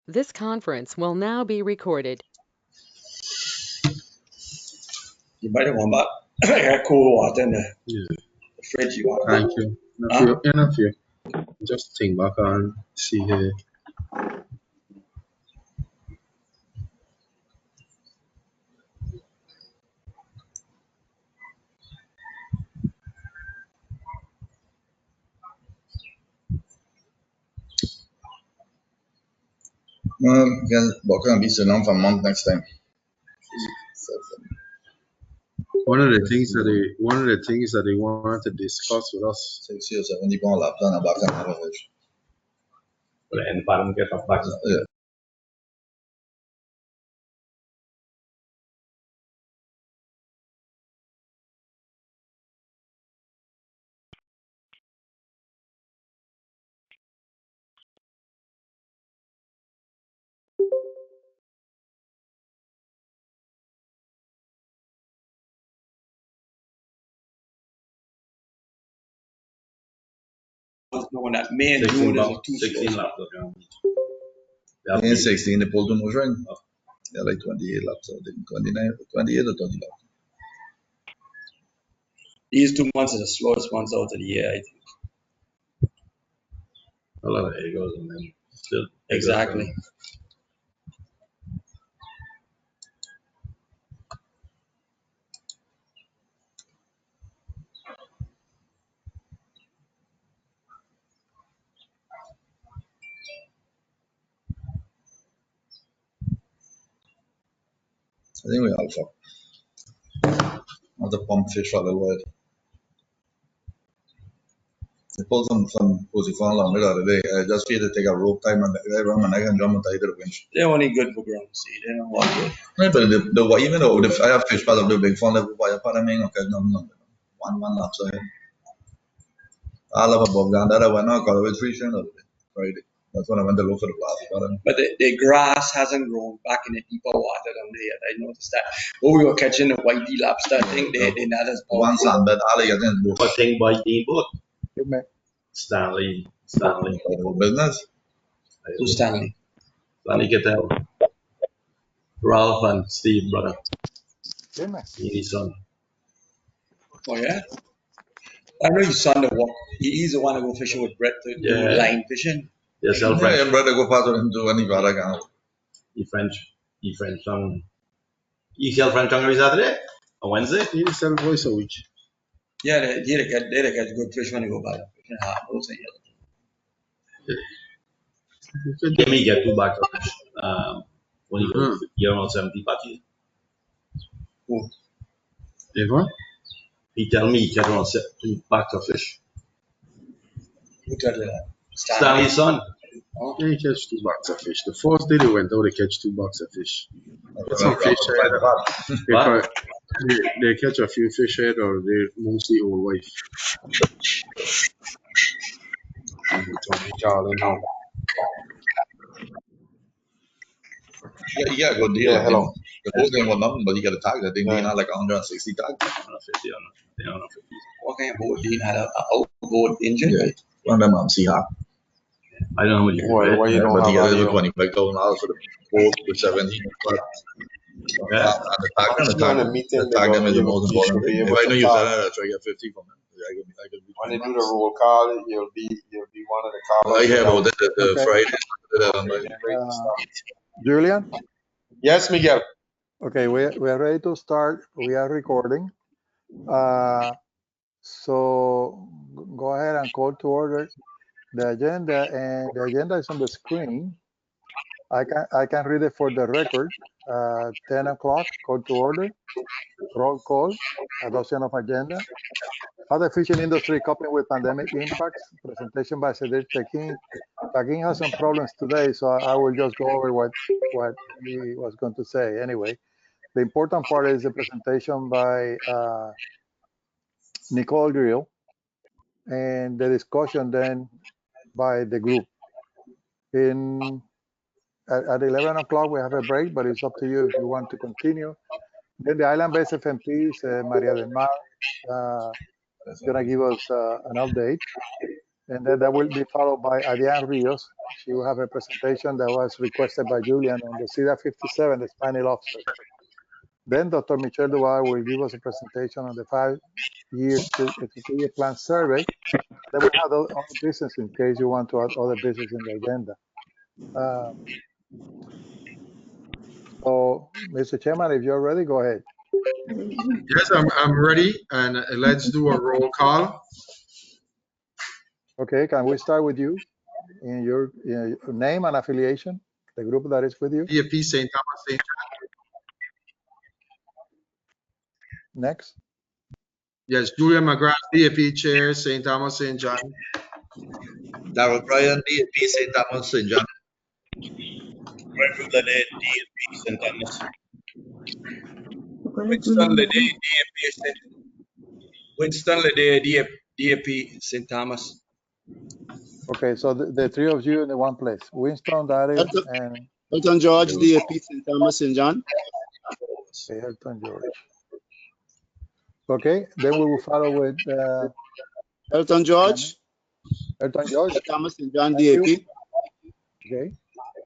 This conference will now be recorded. You might have one, but I got cool water in the fridge. You want? Thank you. Enough here. Just think back and see here. Book and be sitting on for a month next time. One of the things that they want to discuss with us. 60 or 70 pound lobster and a black and half fish. And the bottom get off back. Yeah. Knowing that May and June is too 16 laps. In 16, they pulled too much rain. Yeah, like 28 laps, I think 29, 28 or 20 laps. These 2 months are the slowest months out of the year, I think. A lot of egos and then still. Exactly. I think we all fuck. Not the pump fish for a little while. They pulled some pussy fun along the other day. I just feel to take a rope time and I run and I can jump and tie to the winch. They're only good for ground seed. They don't want good. Right, but even though I have fish part of the big fun level, why part of me, okay, no, one lap, so I love a bob gun that I went out, got with 3 strand Friday. That's when I went to look for the plastic bottom. But the grass hasn't grown back in the deeper water down there yet. I noticed that. When we were catching the whitey lobster, I think they not as powerful. One sand bed, all you get in both. What thing by the boat? Stanley. Business. Who's Stanley? Stanley Cattell. Ralph and Steve, brother. His son. Oh, yeah? I know his son to walk. He's the one to go fishing with Brett to do line fishing. Yes, Yeah, your brother go past with him to any brother can. He French tongue. He sell French tongue every Saturday? On Wednesday? He sell twice a week. Yeah, they catch good fish when they go by the fishing harbors and Give me get 2 bags of fish. When you go here around 70 patties. Who? What? He tell me he get around 2 bags of fish. Who tell you that? Stanley's son. Oh. Yeah, he catch 2 bags of fish. The first day they went out, they catch 2 bags of fish. Some fish they catch a few fish head or they're mostly old wife. Yeah, you got a good deal. Yeah, hello. The whole thing was nothing, but you got a tag. I think Dean had like 160 tags. 150 on it. 150. What kind of boat Dean had? A outboard engine? Yeah, one of them Seahawk. I don't know how much you Why you don't but have that? $25,000 for the boat with 17. But yeah. the tag them is the most important thing. If I know you said that, I'll try to get 50 from them. I could be when you do the roll call, you'll be one of the callers. I have about the Friday. Julian? Yes, Miguel. Okay, we are ready to start. We are recording. So go ahead and call to order the agenda, and the agenda is on the screen. I can read it for the record. 10 o'clock, call to order. Roll call, adoption of agenda. How the fishing industry coping with pandemic impacts. Presentation by SEDAR. Taking has some problems today, so I will just go over what he was going to say. Anyway, the important part is the presentation by Nicole Drill and the discussion then by the group. At 11 o'clock, we have a break, but it's up to you if you want to continue. Then the island-based FMPs, Maria del Mar, is going to give us an update. And then that will be followed by Adrián Rios. She will have a presentation that was requested by Julian on the SEDAR 57, the Spiny lobster. Then Dr. Michel Duval will give us a presentation on the 5-year strategic plan survey. Then we have other business in case you want to add other business in the agenda. So, Mr. Chairman, if you're ready, go ahead. Yes, I'm ready, and let's do a roll call. Okay, can we start with you in your name and affiliation, the group that is with you? DFP St. Thomas St. John. Next. Yes, Julian McGrath, DFP Chair, St. Thomas St. John. Darrell Bryan, DFP St. Thomas, St. John. Redfield Lede, DFP St. Thomas. Winston Lede, DFP St. Thomas. Okay, so the three of you in the one place. Winston, Daryl, and Elton George, DFP St. Thomas St. John. Elton George. Okay, then we will follow with Elton George, Elton George. St. Thomas St. John, Thank you. DFP. Okay,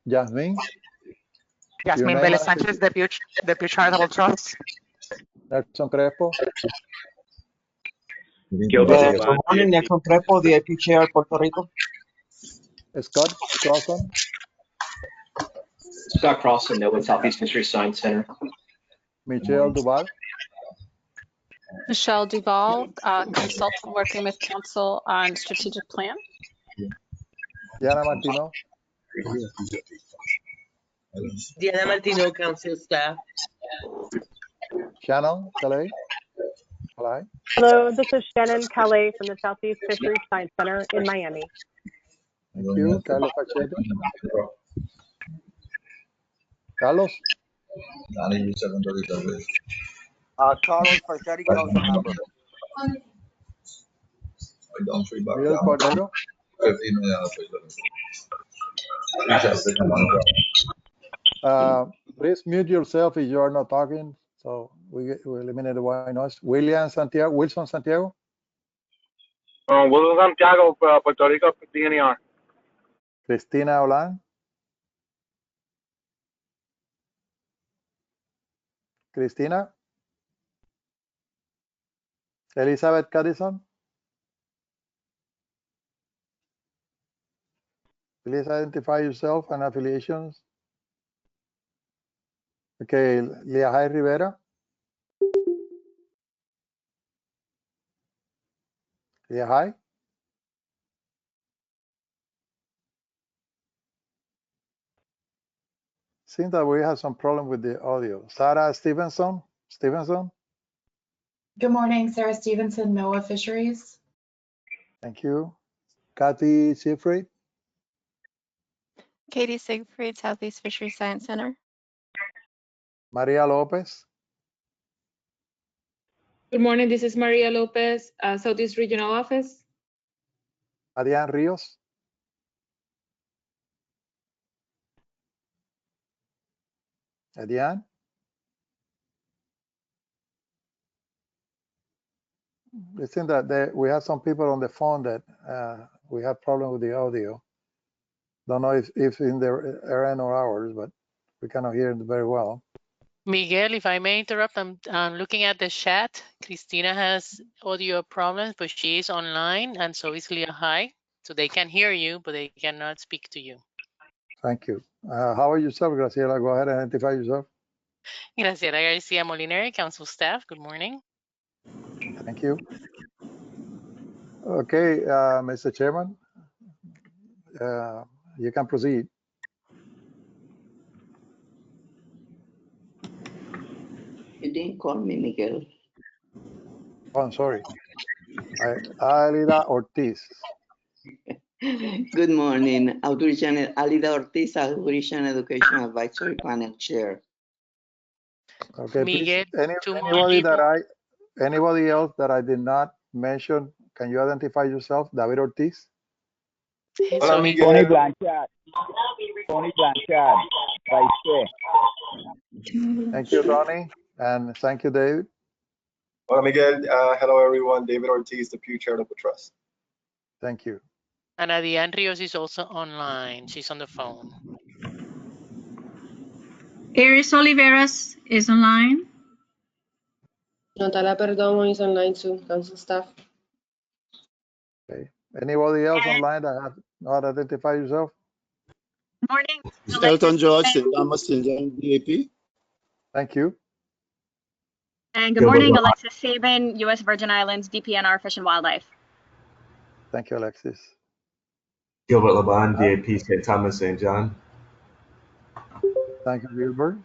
Jasmine. Jasmine Vélez Sanchez, Deputy Charitable Trust. Nelson Crespo. Good morning, Nelson Crespo, DIP Chair, Puerto Rico. Scott Crosson. Scott Crosson, Nova Southeast Fishery Science Center. Michelle Duval. Michelle Duval, consultant working with Council on Strategic Plan. Diana Martino. Diana Martino, Council Staff. Shannon Calais. Hello, this is Shannon Calais from the Southeast Fishery Science Center in Miami. Thank you. Carlos Pacheco. Carlos. Carlos Pacheco, council member. Miguel Cordero. Please mute yourself if you are not talking, so we eliminate the white noise. Wilson Santiago. Wilson Santiago, Puerto Rico, DNR. Cristina Olan. Cristina. Elizabeth Cadison. Please identify yourself and affiliations. Okay, Leahai Rivera. Leahai. Seems that we have some problem with the audio. Sarah Stevenson. Good morning, Sarah Stevenson, NOAA Fisheries. Thank you. Kathy Siegfried. Katie Siegfried, Southeast Fishery Science Center. Maria Lopez. Good morning, this is Maria Lopez, Southeast Regional Office. Adrián Rios. Adrián. It seems that we have some people on the phone that we have problem with the audio. Don't know if in their end or ours, but we cannot hear it very well. Miguel, if I may interrupt, I'm looking at the chat. Cristina has audio problems, but she is online, and so is Leahai. So they can hear you, but they cannot speak to you. Thank you. How are yourself, Graciela? Go ahead and identify yourself. Graciela Garcia Molinari, Council Staff. Good morning. Thank you. Okay, Mr. Chairman, you can proceed. You didn't call me, Miguel. Oh, I'm sorry. Alida Ortiz. Good morning. Alida Ortiz, Outreach and Education Advisory Panel Chair. Okay, Miguel, please, anybody else that I did not mention, can you identify yourself? David Ortiz. Hola, Miguel. Tony Blanchard, Vice Chair. Thank you, Tony, and thank you, David. Hola, Miguel. Hello, everyone. David Ortiz, the Pew Charitable Trust. Thank you. And Adrián Rios is also online. She's on the phone. Iris Oliveras is online. Natalia Perdomo is online too, council staff. Okay. Anybody else online that have not identified yourself? Morning. Elton George, St. Thomas, St. John, DAP. Thank you. And good morning, Alexis Sabin, U.S. Virgin Islands, DPNR Fish and Wildlife. Thank you, Alexis. Gilbert Laban, DAP, St. Thomas, St. John. Thank you, Gilbert.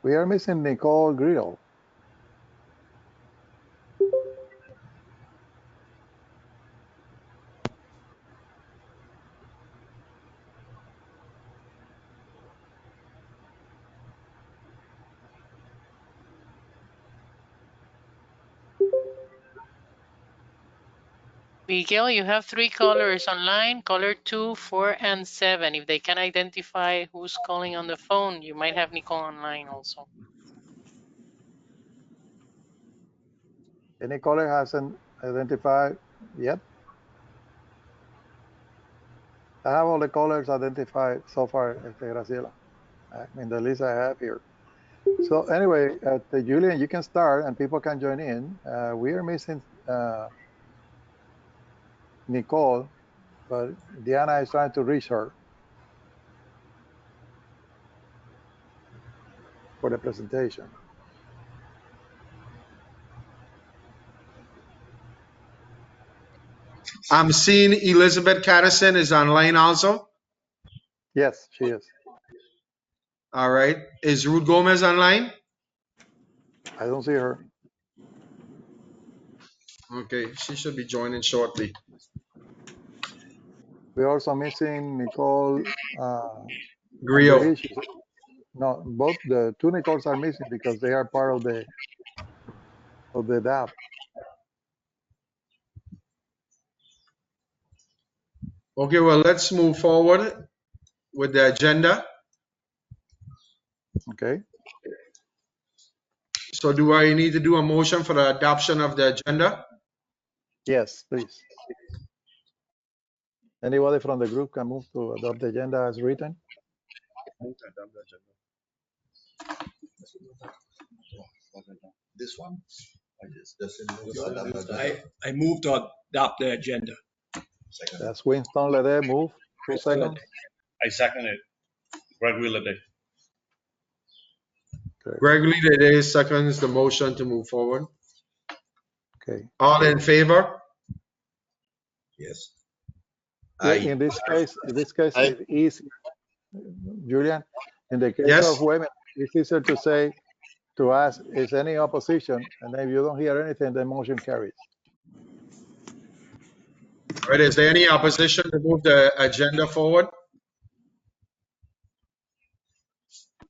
We are missing Nicole Grill. Miguel, you have 3 callers online, caller 2, 4, and 7. If they can identify who's calling on the phone, you might have Nicole online also. Any caller hasn't identified yet? I have all the callers identified so far, Graciela, in the list I have here. So anyway, Julian, you can start and people can join in. We are missing Nicole, but Diana is trying to reach her for the presentation. I'm seeing Elizabeth Catterson is online also. Yes, she is. All right. Is Ruth Gomez online? I don't see her. Okay, she should be joining shortly. We're also missing Nicole Griot. the issues. No, both the 2 Nicoles are missing because they are part of the DAP. Okay, well, let's move forward with the agenda. Okay. So do I need to do a motion for the adoption of the agenda? Yes, please. Anybody from the group can move to adopt the agenda as written. This one? I moved to adopt the agenda. That's Winston Lede move. 2 seconds. I second it. Greg Wheeler. Gregory Lede seconds the motion to move forward. Okay. All in favor? Yes. In this case, it's easy, Julian. In the case Yes. of women, it's easier to say, to ask, is any opposition? And then if you don't hear anything, the motion carries. All right, is there any opposition to move the agenda forward?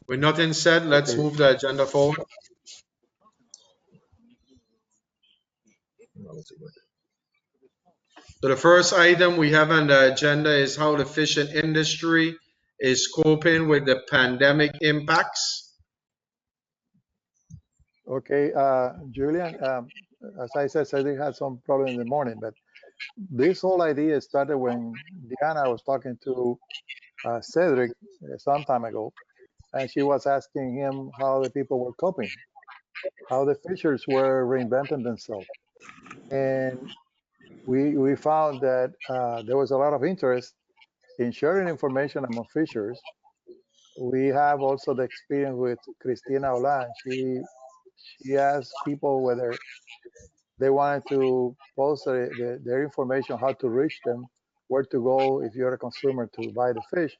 With nothing said, let's Okay. move the agenda forward. So the first item we have on the agenda is how the fishing industry is coping with the pandemic impacts. Okay, Julian, as I said, Cedric had some problem in the morning, but this whole idea started when Diana was talking to Cedric some time ago, and she was asking him how the people were coping, how the fishers were reinventing themselves. And we found that there was a lot of interest in sharing information among fishers. We have also the experience with Cristina Olan. She asked people whether they wanted to post their information, how to reach them, where to go if you're a consumer to buy the fish.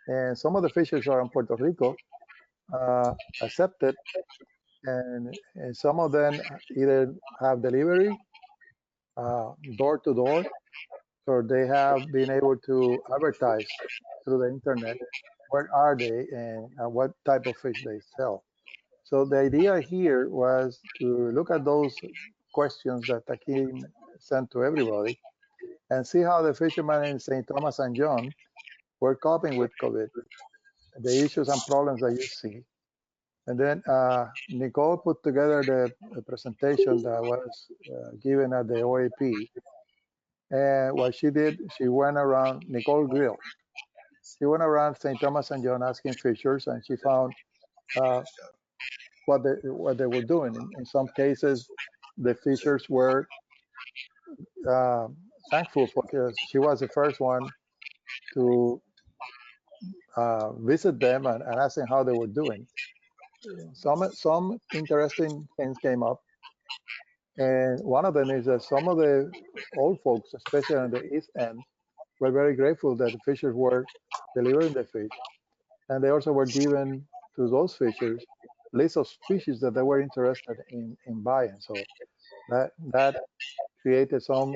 And some of the fishers around Puerto Rico accepted, and some of them either have delivery door to door, or they have been able to advertise through the internet where are they and what type of fish they sell. So the idea here was to look at those questions that Takim sent to everybody and see how the fishermen in St. Thomas and John were coping with COVID, the issues and problems that you see. And then Nicole put together the presentation that was given at the OAP. And what she did, she went around, Nicole Grill, she went around St. Thomas and John asking fishers, and she found what they were doing. In some cases, the fishers were thankful because she was the first one to visit them and ask them how they were doing. Some interesting things came up, and one of them is that some of the old folks, especially on the east end, were very grateful that the fishers were delivering the fish, and they also were given to those fishers lists of species that they were interested in buying. So that created some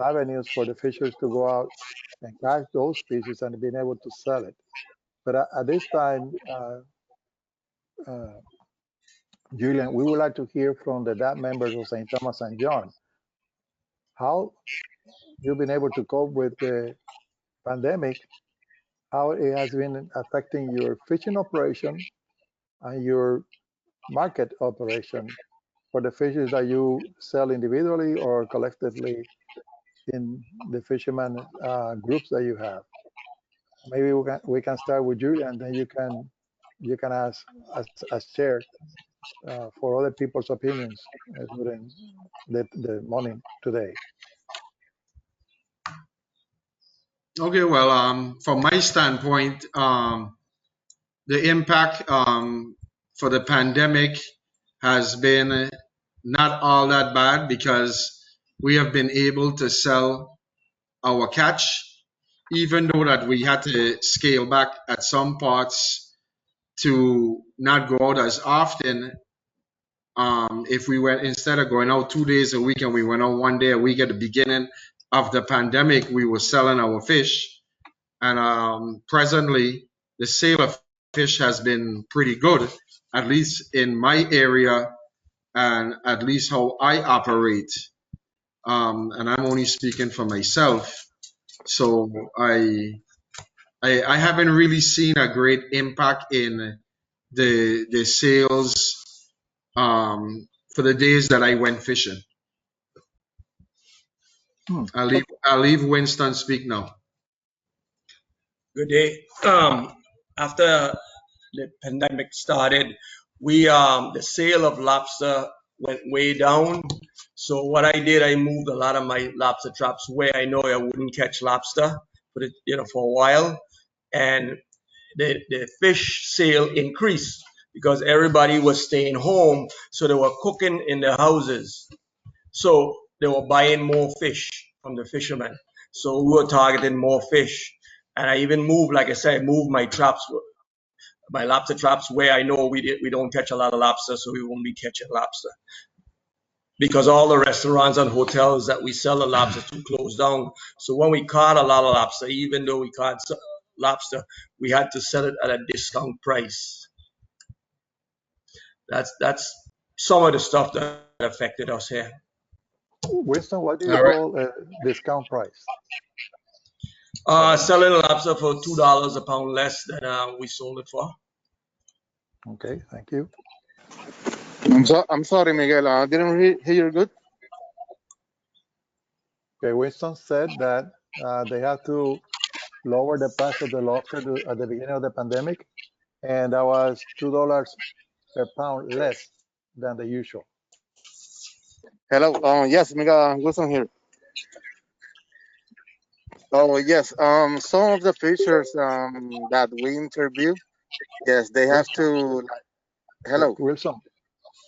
avenues for the fishers to go out and catch those species and being able to sell it. But at this time, Julian, we would like to hear from the DAP members of St. Thomas and John, how you've been able to cope with the pandemic, how it has been affecting your fishing operation and your market operation for the fishes that you sell individually or collectively in the fishermen groups that you have. Maybe we can start with you, and then you can ask as chair for other people's opinions during the morning today. Okay, well, from my standpoint, the impact for the pandemic has been not all that bad because we have been able to sell our catch, even though that we had to scale back at some parts to not go out as often. If we went, instead of going out 2 days a week and we went out 1 day a week at the beginning of the pandemic, we were selling our fish. And presently, the sale of fish has been pretty good, at least in my area and at least how I operate. And I'm only speaking for myself. So I haven't really seen a great impact in the sales for the days that I went fishing. I'll leave Winston speak now. Good day. After the pandemic started, the sale of lobster went way down. So what I did, I moved a lot of my lobster traps where I know I wouldn't catch lobster for a while, and the fish sale increased because everybody was staying home, so they were cooking in their houses. So they were buying more fish from the fishermen. So we were targeting more fish. And I even moved, like I said, my traps, my lobster traps where I know we don't catch a lot of lobster, so we won't be catching lobster. Because all the restaurants and hotels that we sell the lobster to closed down. So when we caught a lot of lobster, even though we caught lobster, we had to sell it at a discount price. That's some of the stuff that affected us here. Winston, what do you call a discount price? Selling lobster for $2 a pound less than we sold it for. Okay, thank you. I'm sorry, Miguel. I didn't hear you good. Okay, Winston said that they have to lower the price of the lobster at the beginning of the pandemic, and that was $2 per pound less than the usual. Hello. Yes, Miguel Wilson here. Oh yes. Some of the fishers that we interview, yes, they have to. Hello, Wilson.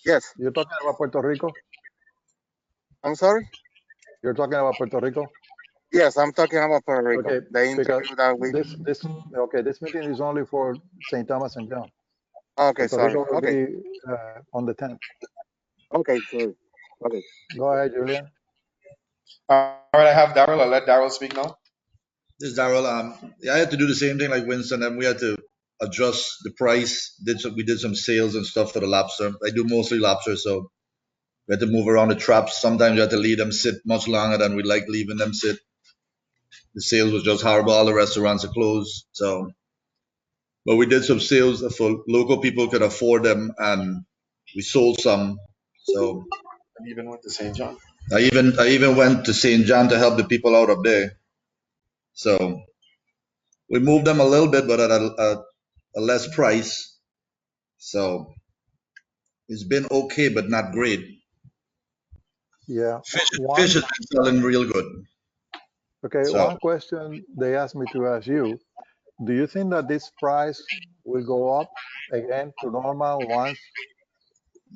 Yes. You're talking about Puerto Rico? I'm sorry? You're talking about Puerto Rico? Yes, I'm talking about Puerto Rico. Okay, the interview that we. This meeting is only for St. Thomas and John. Okay, Puerto sorry. Rico will Okay. be on the 10th. Okay, sorry. Okay. Go ahead, Julian. All right, I have Daryl. I'll let Daryl speak now. This is Daryl. Yeah, I had to do the same thing like Winston, and we had to adjust the price. We did some sales and stuff for the lobster. I do mostly lobster, so we had to move around the traps. Sometimes you had to leave them sit much longer than we like leaving them sit. The sales was just horrible. All the restaurants are closed. So But we did some sales for local people could afford them, and we sold some. So And even went to St. John. I even went to St. John to help the people out up there. So we moved them a little bit, but at a less price. So it's been okay, but not great. Yeah. Fish has been selling real good. Okay, So one question they asked me to ask you. Do you think that this price will go up again to normal once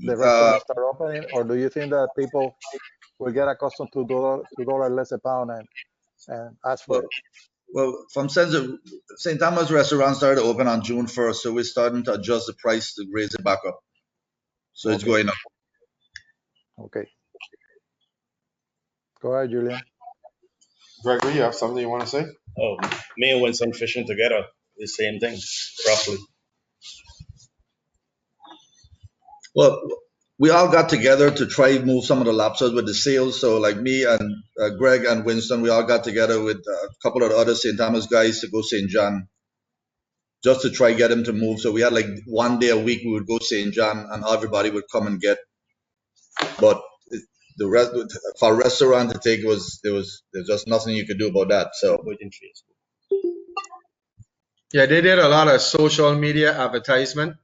the restaurants start opening, or do you think that people will get accustomed to dollar less a pound and ask for it? Well, from St. Thomas restaurant started to open on June 1st, so we're starting to adjust the price to raise it back up. So it's going up. Okay. Go ahead, Julian. Gregory, you have something you want to say? Oh, me and Winston fishing together, the same thing, roughly. Well, we all got together to try to move some of the lobsters with the sales. So like me and Greg and Winston, we all got together with a couple of the other St. Thomas guys to go St. John just to try get them to move. So we had like one day a week we would go St. John and everybody would come and get. But the rest for a restaurant to take there's just nothing you could do about that. So Yeah, they did a lot of social media advertisement.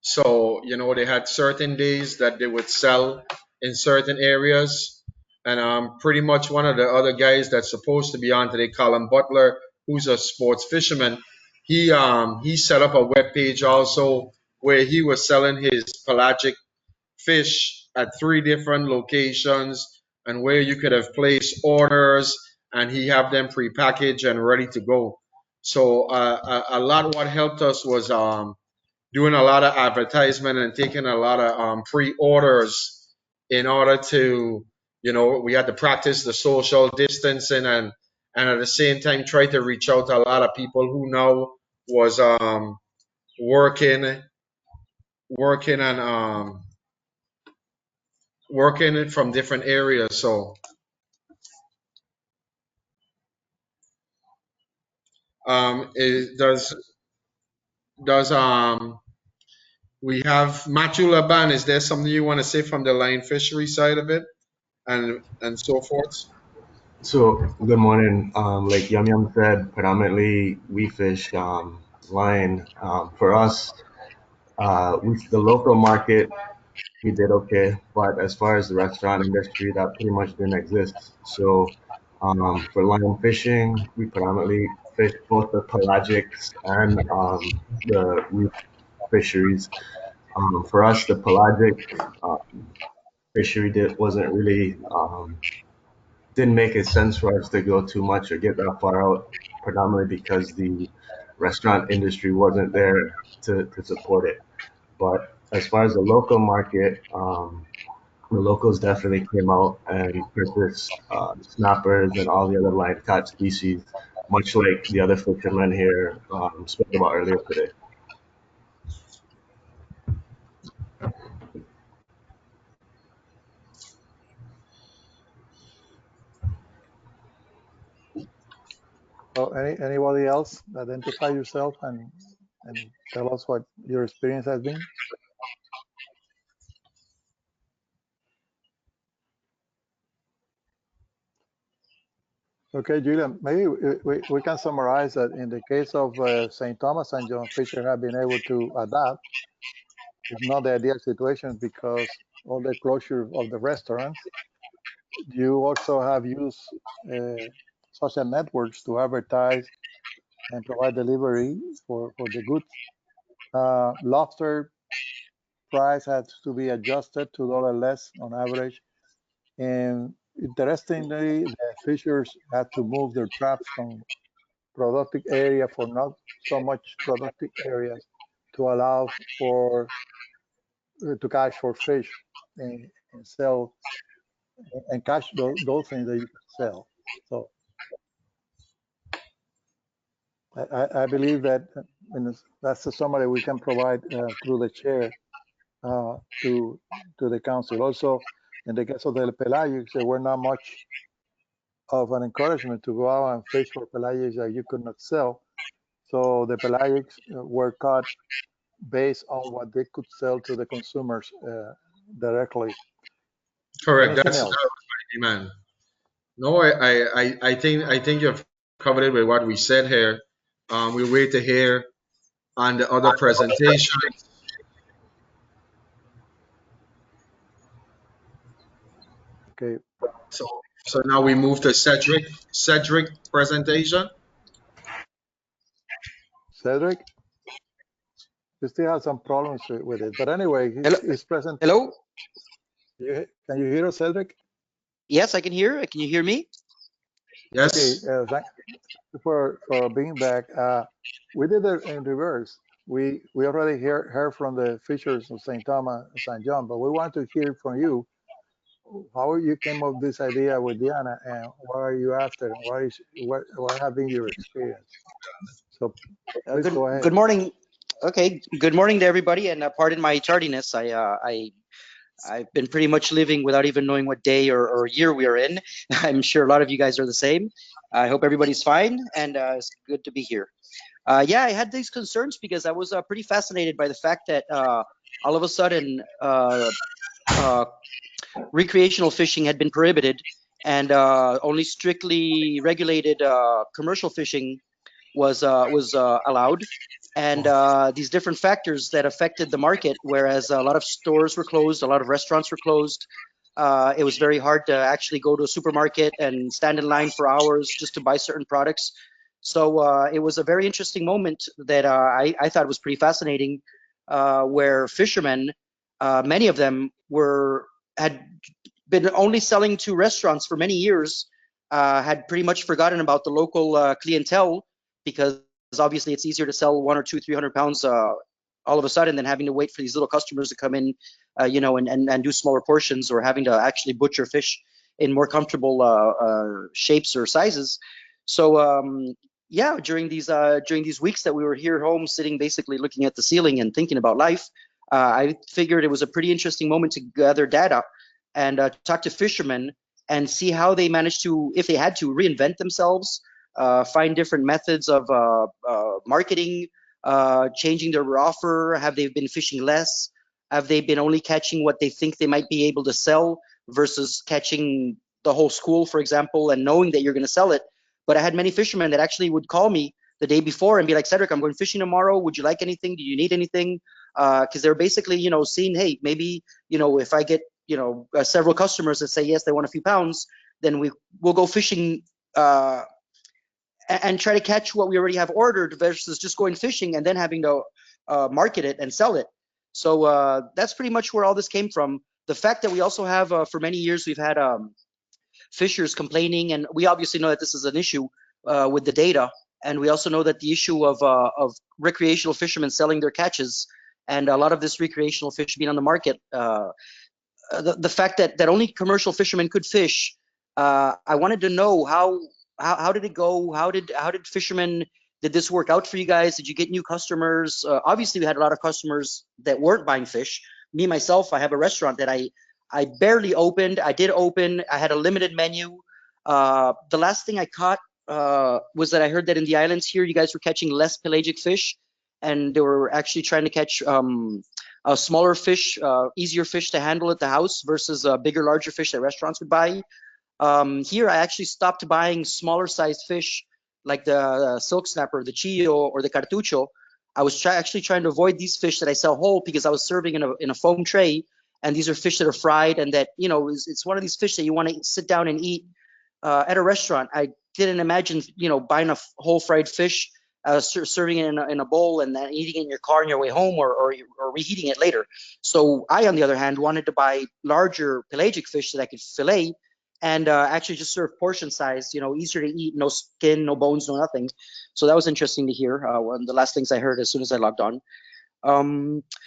So, you know, they had certain days that they would sell in certain areas. And pretty much one of the other guys that's supposed to be on today, Colin Butler, who's a sports fisherman, he set up a web page also where he was selling his pelagic fish at 3 different locations and where you could have placed orders and he have them prepackaged and ready to go. So a lot of what helped us was doing a lot of advertisement and taking a lot of pre-orders in order to, you know, we had to practice the social distancing and at the same time try to reach out to a lot of people who now was working and working from different areas. So does we have Matthew Laban, is there something you want to say from the line fishery side of it and so forth? So good morning. Like Yum Yum said, predominantly we fish line. For us, with the local market, we did okay. But as far as the restaurant industry, that pretty much didn't exist. So for line fishing, we predominantly fish both the pelagics and the reef fisheries. For us, the pelagic fishery wasn't really didn't make a sense for us to go too much or get that far out, predominantly because the restaurant industry wasn't there to support it. But as far as the local market, the locals definitely came out and purchased snappers and all the other line caught species, much like the other fishermen here spoke about earlier today. Well, anybody else identify yourself and tell us what your experience has been? Okay, Julian, maybe we can summarize that in the case of St. Thomas and John Fisher have been able to adapt. It's not the ideal situation because all the closure of the restaurants. You also have used social networks to advertise and provide delivery for the goods. Lobster price has to be adjusted $2 less on average. And interestingly, the fishers had to move their traps from productive area for not so much productive areas to allow for to catch for fish and sell and catch those things that you can sell. So I believe that that's the summary we can provide through the chair to the council. Also, in the case of the pelagics, there were not much of an encouragement to go out and fish for pelagics that you could not sell. So the pelagics were caught based on what they could sell to the consumers directly. Correct. Anything That else? was my demand. No, I think you've covered it with what we said here. We wait to hear on the other presentation. Okay. So now we move to Cedric presentation. Cedric? We still have some problems with it, but anyway, he's present. Hello. Can you hear us, Cedric? Yes, I can hear. Can you hear me? Yes. Okay. Thank you for being back. We did it in reverse. We already heard from the Fishers of St. Thomas, St. John, but we want to hear from you how you came up with this idea with Diana, and what are you after? What have been your experience? So please go ahead. Good morning. Okay. Good morning to everybody, and pardon my tardiness. I've been pretty much living without even knowing what day or year we are in. I'm sure a lot of you guys are the same. I hope everybody's fine, and it's good to be here. Yeah, I had these concerns because I was pretty fascinated by the fact that all of a sudden recreational fishing had been prohibited, and only strictly regulated commercial fishing was allowed. And these different factors that affected the market, whereas a lot of stores were closed, a lot of restaurants were closed. It was very hard to actually go to a supermarket and stand in line for hours just to buy certain products. So it was a very interesting moment that I thought was pretty fascinating, where fishermen, many of them had been only selling to restaurants for many years, had pretty much forgotten about the local clientele, because obviously it's easier to sell 100 or 200, 300 pounds all of a sudden than having to wait for these little customers to come in, and do smaller portions, or having to actually butcher fish in more comfortable shapes or sizes. So yeah, during these weeks that we were here home, sitting basically looking at the ceiling and thinking about life, I figured it was a pretty interesting moment to gather data and talk to fishermen and see how they managed to, if they had to, reinvent themselves, find different methods of marketing, changing their offer. Have they been fishing less? Have they been only catching what they think they might be able to sell versus catching the whole school, for example, and knowing that you're going to sell it? But I had many fishermen that actually would call me the day before and be like, Cedric, I'm going fishing tomorrow. Would you like anything? Do you need anything? Because they're basically, seeing, hey, maybe, if I get, several customers that say, yes, they want a few pounds, then we'll go fishing and try to catch what we already have ordered versus just going fishing and then having to market it and sell it. So that's pretty much where all this came from. The fact that we also have, for many years, we've had fishers complaining, and we obviously know that this is an issue with the data. And we also know that the issue of recreational fishermen selling their catches, and a lot of this recreational fish being on the market, the fact that only commercial fishermen could fish. I wanted to know how did it go? How did fishermen, did this work out for you guys? Did you get new customers? Obviously, we had a lot of customers that weren't buying fish. Me, myself, I have a restaurant that I barely opened. I did open. I had a limited menu. The last thing I caught was that I heard that in the islands here, you guys were catching less pelagic fish, and they were actually trying to catch a smaller fish, easier fish to handle at the house versus bigger, larger fish that restaurants would buy. Here, I actually stopped buying smaller sized fish like the silk snapper, the chillo, or the cartucho. I was actually trying to avoid these fish that I sell whole, because I was serving in a foam tray, and these are fish that are fried, and that, it's one of these fish that you want to sit down and eat at a restaurant. I didn't imagine, buying a whole fried fish, serving it in a bowl, and then eating it in your car on your way home, or reheating it later. So I, on the other hand, wanted to buy larger pelagic fish that I could fillet and actually just serve portion size, easier to eat, no skin, no bones, no nothing. So that was interesting to hear. One of the last things I heard as soon as I logged on.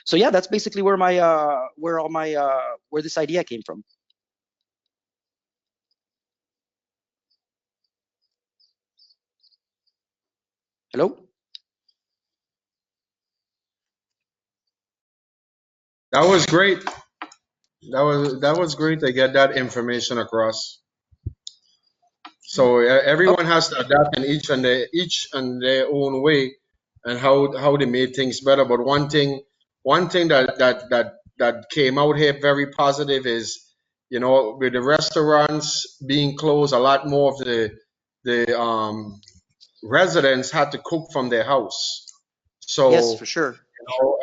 So yeah, that's basically where where this idea came from. Hello? That was great. That was great to get that information across. So everyone has to adapt in each and their own way and how they made things better. But one thing that came out here very positive is, with the restaurants being closed, a lot more of the residents had to cook from their house. Yes, So, for sure.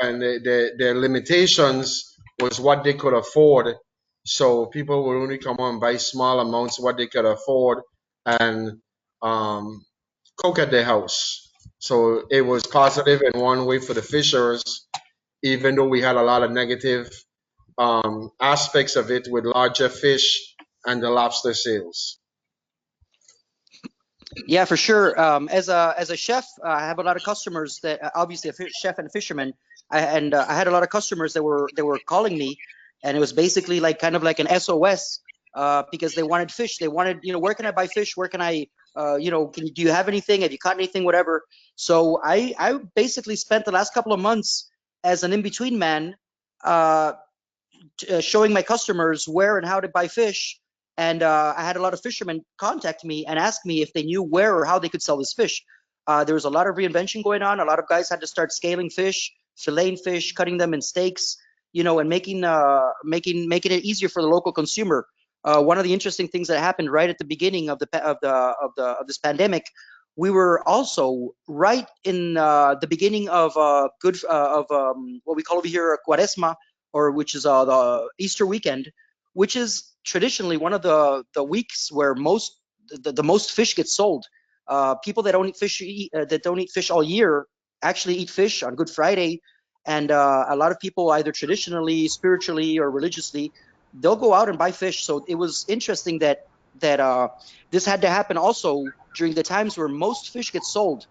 and their limitations was what they could afford. So people would only come on and buy small amounts of what they could afford and um, cook at their house. So it was positive in one way for the fishers, even though we had a lot of negative aspects of it with larger fish and the lobster sales. Yeah, for sure. As a chef, I have a lot of customers that obviously a chef and a fisherman. I had a lot of customers that were calling me, and it was basically like kind of like an SOS because they wanted fish. They wanted, where can I buy fish? Where can I, do you have anything? Have you caught anything? Whatever. So I basically spent the last couple of months as an in-between man, showing my customers where and how to buy fish. And I had a lot of fishermen contact me and ask me if they knew where or how they could sell this fish. There was a lot of reinvention going on. A lot of guys had to start scaling fish, filleting fish, cutting them in steaks, and making it easier for the local consumer. One of the interesting things that happened right at the beginning of this pandemic, we were also right in the beginning of what we call over here Cuaresma, or which is the Easter weekend, which is traditionally one of the weeks where the most fish gets sold. People that don't eat fish all year actually eat fish on Good Friday, and a lot of people, either traditionally, spiritually, or religiously, they'll go out and buy fish. So it was interesting that this had to happen also during the times where most fish get sold.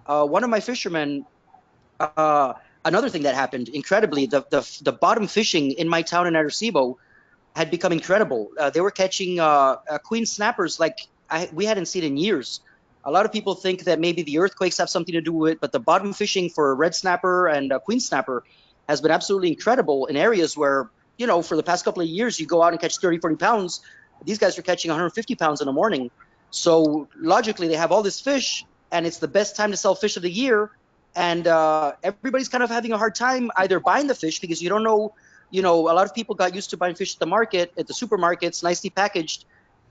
One of my fishermen, another thing that happened incredibly, the bottom fishing in my town in Arecibo had become incredible. They were catching queen snappers like we hadn't seen in years. A lot of people think that maybe the earthquakes have something to do with it, but the bottom fishing for red snapper and queen snapper has been absolutely incredible in areas where, for the past couple of years, you go out and catch 30, 40 pounds. These guys are catching 150 pounds in the morning. So logically, they have all this fish, and it's the best time to sell fish of the year. And everybody's kind of having a hard time either buying the fish because you don't know. A lot of people got used to buying fish at the market, at the supermarkets, nicely packaged.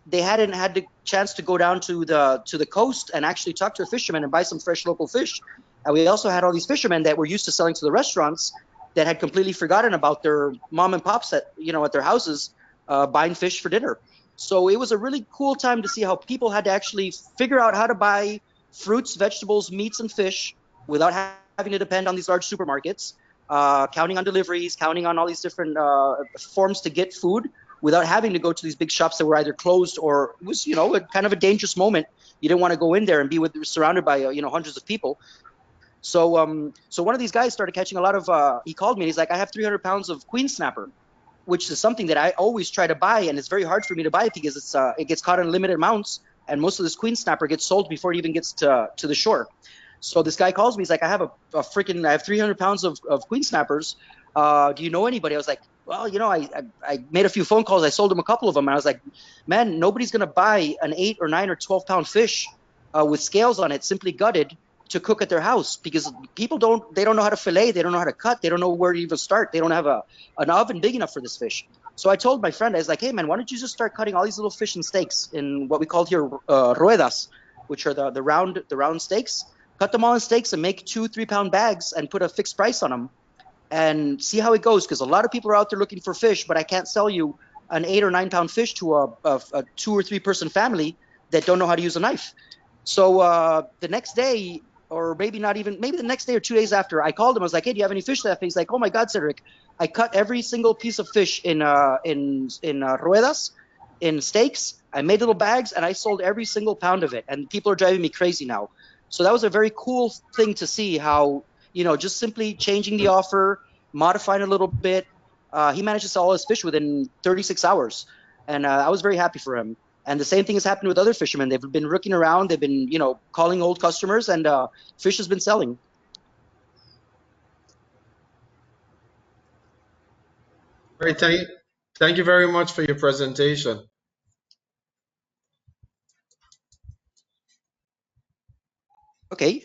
They hadn't had the chance to go down to the coast and actually talk to a fisherman and buy some fresh local fish. And we also had all these fishermen that were used to selling to the restaurants that had completely forgotten about their mom and pops at their houses buying fish for dinner. So it was a really cool time to see how people had to actually figure out how to buy fruits, vegetables, meats, and fish without having to depend on these large supermarkets. Counting on deliveries, counting on all these different forms to get food without having to go to these big shops that were either closed or it was, kind of a dangerous moment. You didn't want to go in there and be surrounded by, hundreds of people. So, so one of these guys started catching a lot of, he called me and he's like, I have 300 pounds of queen snapper, which is something that I always try to buy. And it's very hard for me to buy because it gets caught in limited amounts. And most of this queen snapper gets sold before it even gets to the shore. So this guy calls me. He's like, I have I have 300 pounds of queen snappers. Do you know anybody? I was like, well, I made a few phone calls. I sold him a couple of them. And I was like, man, nobody's going to buy an 8 or 9 or 12 pound fish with scales on it, simply gutted, to cook at their house because people don't know how to fillet. They don't know how to cut. They don't know where to even start. They don't have an oven big enough for this fish. So I told my friend, I was like, hey, man, why don't you just start cutting all these little fish in steaks in what we call here ruedas, which are the round steaks. Cut them all in steaks and make 2-3 pound bags and put a fixed price on them and see how it goes. Because a lot of people are out there looking for fish, but I can't sell you an 8 or 9 pound fish to a 2 or 3 person family that don't know how to use a knife. So the next day, or maybe the next day or 2 days after, I called him. I was like, hey, do you have any fish left? He's like, oh my God, Cedric, I cut every single piece of fish in ruedas, in steaks. I made little bags and I sold every single pound of it. And people are driving me crazy now. So that was a very cool thing to see how, just simply changing the offer, modifying a little bit. He managed to sell all his fish within 36 hours. And I was very happy for him. And the same thing has happened with other fishermen. They've been looking around. They've been, calling old customers, and fish has been selling. Great. Thank you very much for your presentation. Okay.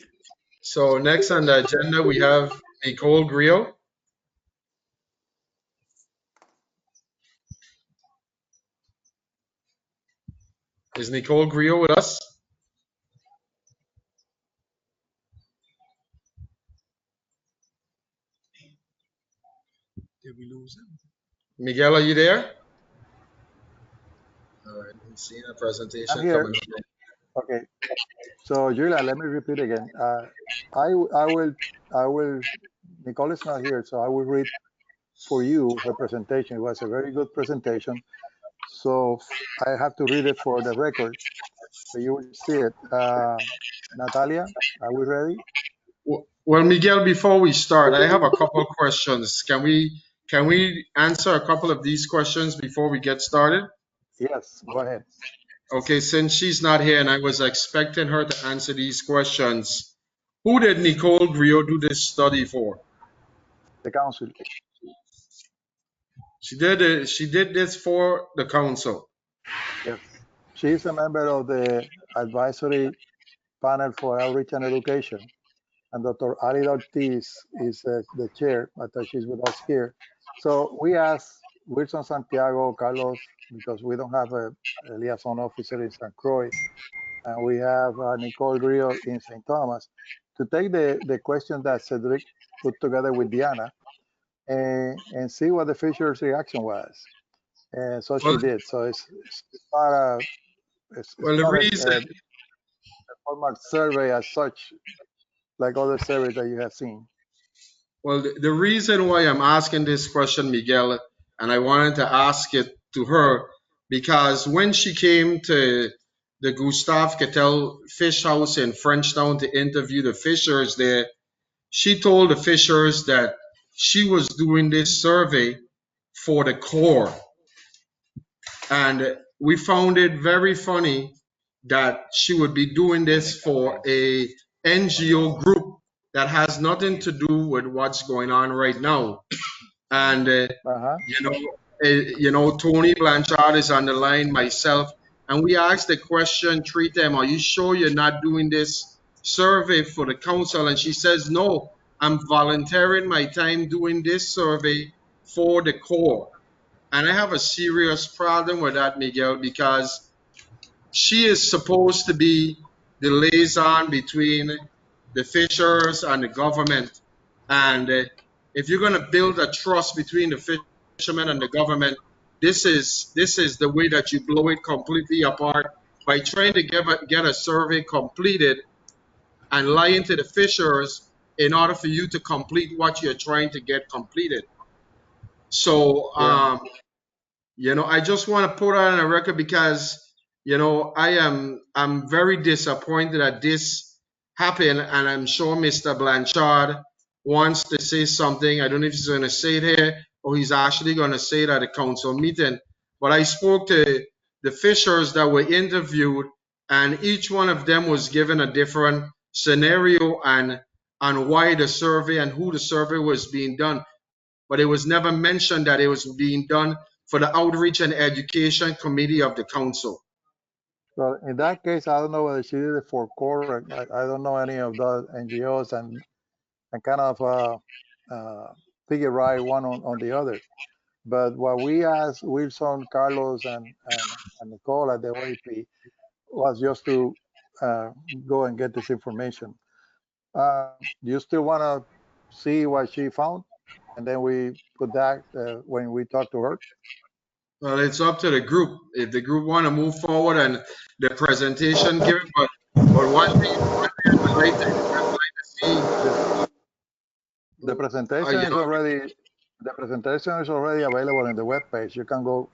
So next on the agenda, we have Nicole Griot. Is Nicole Griot with us? Did we lose him? Miguel, are you there? All right, he's seeing a presentation I'm here. coming up. Okay. So Julia, let me repeat again. I will. Nicole is not here, so I will read for you her presentation. It was a very good presentation. So I have to read it for the record, so you will see it. Natalia, are we ready? Well, Miguel, before we start, I have a couple of questions. Can we answer a couple of these questions before we get started? Yes, go ahead. Okay, since she's not here and I was expecting her to answer these questions, who did Nicole Griot do this study for? The council. She did this for the council. Yes. She is a member of the advisory panel for outreach and education. And Dr. Alida Ortiz is the chair, but she's with us here. So we asked Wilson Santiago, Carlos, because we don't have a liaison officer in St. Croix, and we have Nicole Griot in St. Thomas, to take the question that Cedric put together with Diana and see what the Fisher's reaction was. And so she did. So it's not a Well, the reason a formal survey as such, like other surveys that you have seen. Well, the reason why I'm asking this question, Miguel, and I wanted to ask it to her, because when she came to the Gustave Kettel Fish House in Frenchtown to interview the fishers there, she told the fishers that she was doing this survey for the Corps. And we found it very funny that she would be doing this for a NGO group that has nothing to do with what's going on right now. And Tony Blanchard is on the line, myself, and we asked the question 3 times: "Are you sure you're not doing this survey for the council?" And she says, "No, I'm volunteering my time doing this survey for the Corps." And I have a serious problem with that, Miguel, because she is supposed to be the liaison between the fishers and the government. And if you're going to build a trust between the fishermen and the government, this is the way that you blow it completely apart by trying to get a survey completed and lying to the fishers in order for you to complete what you're trying to get completed. So, I just want to put on a record because, I'm very disappointed that this happened, and I'm sure Mr. Blanchard wants to say something. I don't know if he's going to say it here or he's actually going to say it at a council meeting. But I spoke to the fishers that were interviewed, and each one of them was given a different scenario and on why the survey and who the survey was being done. But it was never mentioned that it was being done for the Outreach and Education Committee of the Council. Well, in that case, I don't know whether she did it for Corps. I don't know any of those NGOs and kind of figure right one on the other. But what we asked Wilson, Carlos, and Nicole at the OAP was just to go and get this information. Do you still want to see what she found? And then we put that when we talk to her? Well, it's up to the group. If the group want to move forward and the presentation given, but one thing I'd like to see. The presentation is already available on the web page. You can go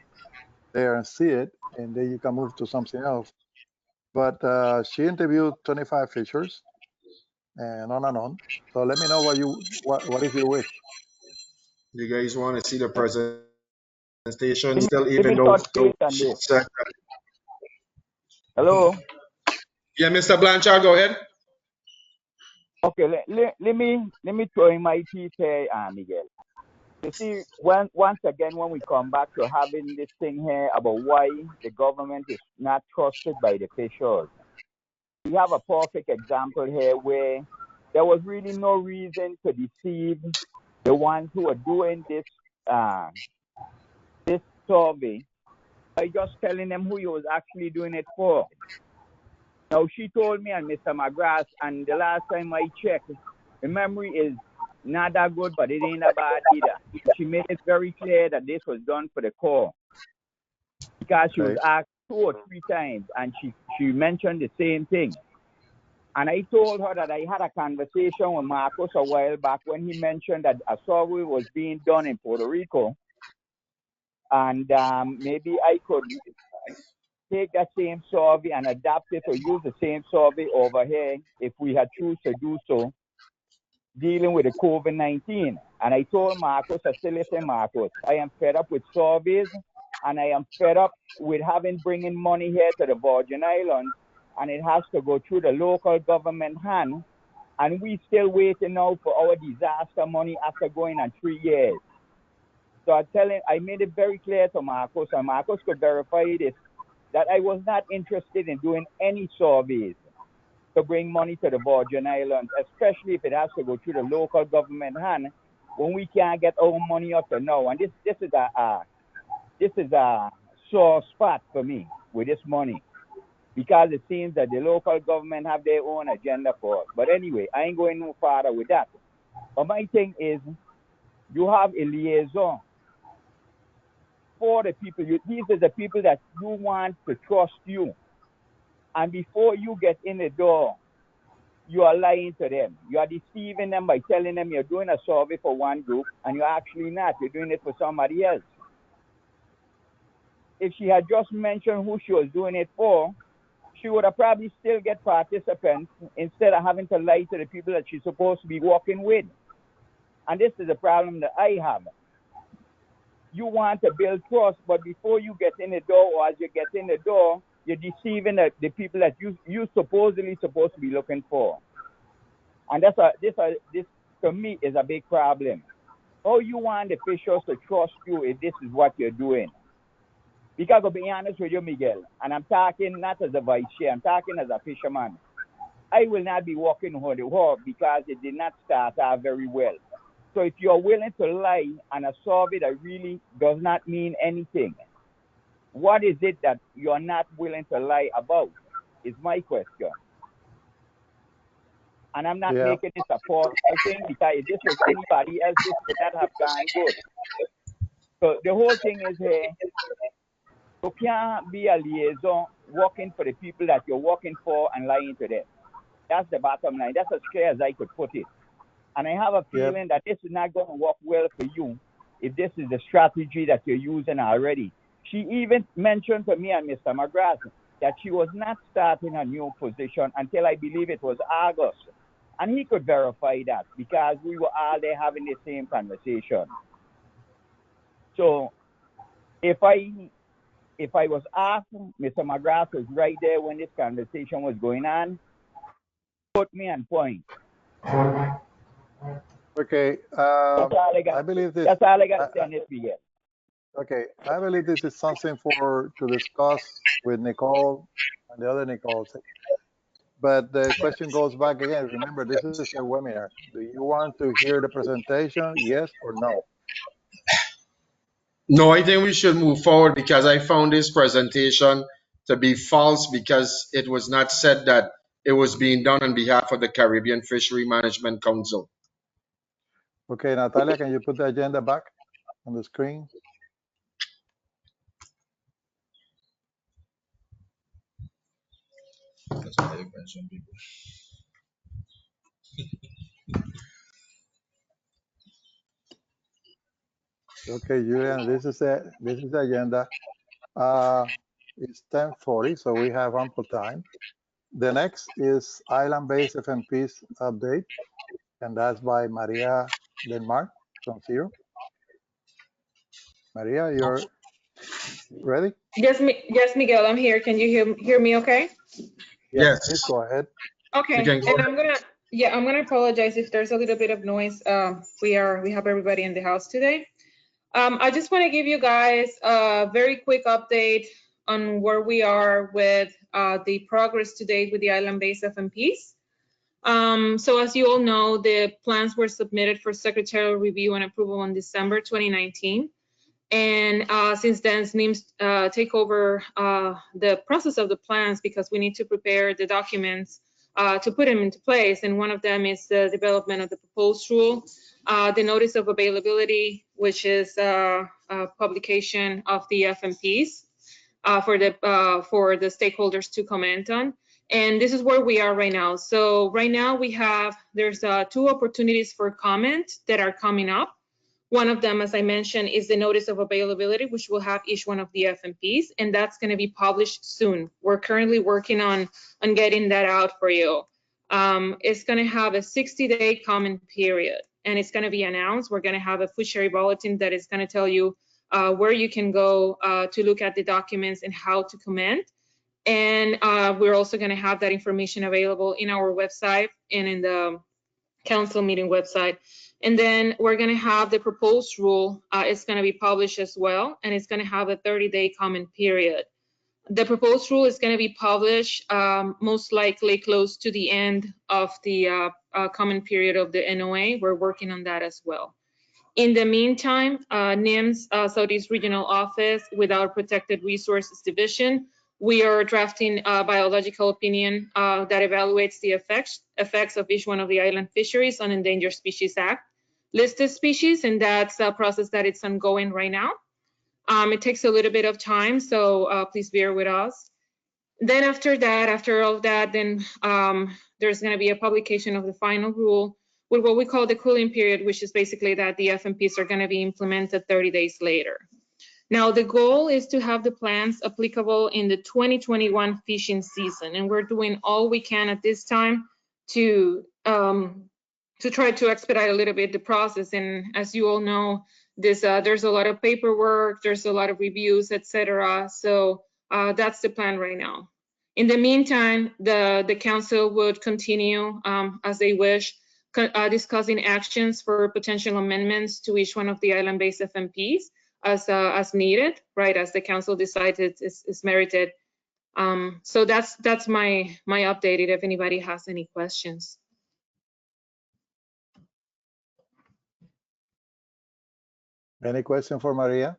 there and see it, and then you can move to something else. But she interviewed 25 fishers, and on and on. So let me know what is your wish. You guys want to see the presentation still, even though she said that. Hello. Yeah, Mr. Blanchard, go ahead. Okay, let me throw in my piece here, Miguel. You see, once again, when we come back to having this thing here about why the government is not trusted by the fishers, we have a perfect example here where there was really no reason to deceive the ones who are doing this survey by just telling them who you was actually doing it for. Now, she told me and Mr. McGrath, and the last time I checked, the memory is not that good, but it ain't that bad either. She made it very clear that this was done for the Corps because she was asked 2 or 3 times, and she mentioned the same thing. And I told her that I had a conversation with Marcos a while back when he mentioned that a survey was being done in Puerto Rico, and maybe I could take that same survey and adapt it or use the same survey over here if we had choose to do so, dealing with the COVID-19. And I told Marcos, I still listen, Marcos, I am fed up with surveys, and I am fed up with bringing money here to the Virgin Islands, and it has to go through the local government hand, and we still waiting now for our disaster money after going on 3 years. So I made it very clear to Marcos, and Marcos could verify this, that I was not interested in doing any surveys to bring money to the Virgin Islands, especially if it has to go through the local government hand when we can't get our money up to now. And this is a sore spot for me with this money, because it seems that the local government have their own agenda for us. But anyway, I ain't going no farther with that. But my thing is, you have a liaison for the people. These are the people that you want to trust you. And before you get in the door, you are lying to them. You are deceiving them by telling them you're doing a survey for one group, and you're actually not. You're doing it for somebody else. If she had just mentioned who she was doing it for, she would have probably still get participants instead of having to lie to the people that she's supposed to be working with. And this is the problem that I have. You want to build trust, but before you get in the door, or as you get in the door, you're deceiving the people that you supposedly supposed to be looking for. And this to me is a big problem. How you want the fishers to trust you if this is what you're doing? Because to be honest with you, Miguel, and I'm talking not as a vice chair, I'm talking as a fisherman. I will not be walking on the wall because it did not start out very well. So if you're willing to lie on a survey that really does not mean anything, what is it that you're not willing to lie about is my question. And I'm not making this a personal thing, because if this was anybody else, this would not have gone good. So the whole thing is here, you can't be a liaison working for the people that you're working for and lying to them. That's the bottom line. That's as clear as I could put it. And I have a feeling that this is not going to work well for you if this is the strategy that you're using already. She even mentioned to me and Mr. McGrath that she was not starting a new position until I believe it was August. And he could verify that because we were all there having the same conversation. So if I was asked, Mr. McGrath was right there when this conversation was going on, put me on point. Okay. I believe this. That's all I got to say on this, Miguel. Okay, I believe this is something to discuss with Nicole and the other Nicoles. But the question goes back again. Remember, this is a webinar. Do you want to hear the presentation? Yes or no? No, I think we should move forward because I found this presentation to be false because it was not said that it was being done on behalf of the Caribbean Fishery Management Council. Okay, Natalia, can you put the agenda back on the screen? Okay, Julian, this is the agenda. It's 10:40, so we have ample time. The next is island-based FMP's update, and that's by Maria Denmark from Zero. Maria, you're ready? Yes, Miguel, I'm here. Can you hear me okay? Yes. Please go ahead. Okay, and I'm gonna apologize if there's a little bit of noise. We have everybody in the house today. I just want to give you guys a very quick update on where we are with the progress to date with the island-based FMPs. So as you all know, the plans were submitted for secretarial review and approval in December 2019. And since then, NIMS take over the process of the plans because we need to prepare the documents to put them into place. And one of them is the development of the proposed rule, the notice of availability, which is a publication of the FMPs for the stakeholders to comment on. And this is where we are right now. So right now there's 2 opportunities for comment that are coming up. One of them, as I mentioned, is the notice of availability, which will have each one of the FMPs, and that's going to be published soon. We're currently working on getting that out for you. It's going to have a 60-day comment period, and it's going to be announced. We're going to have a fishery bulletin that is going to tell you where you can go to look at the documents and how to comment. And we're also going to have that information available in our website and in the council meeting website. And then we're going to have the proposed rule. It's going to be published as well, and it's going to have a 30-day comment period. The proposed rule is going to be published most likely close to the end of the comment period of the NOA. We're working on that as well. In the meantime, NIMS Southeast Regional Office with our Protected Resources Division, we are drafting a biological opinion that evaluates the effects of each one of the island fisheries on Endangered Species Act listed species, and that's a process that it's ongoing right now. It takes a little bit of time, so please bear with us. Then after all of that, then there's going to be a publication of the final rule with what we call the cooling period, which is basically that the FMPs are going to be implemented 30 days later. Now, the goal is to have the plans applicable in the 2021 fishing season, and we're doing all we can at this time to try to expedite a little bit the process. And as you all know, there's a lot of paperwork, there's a lot of reviews, etc. So that's the plan right now. In the meantime, the council would continue as they wish, discussing actions for potential amendments to each one of the island-based FMPs as needed, right? As the council decides is merited. So that's my update. If anybody has any questions. Any question for Maria?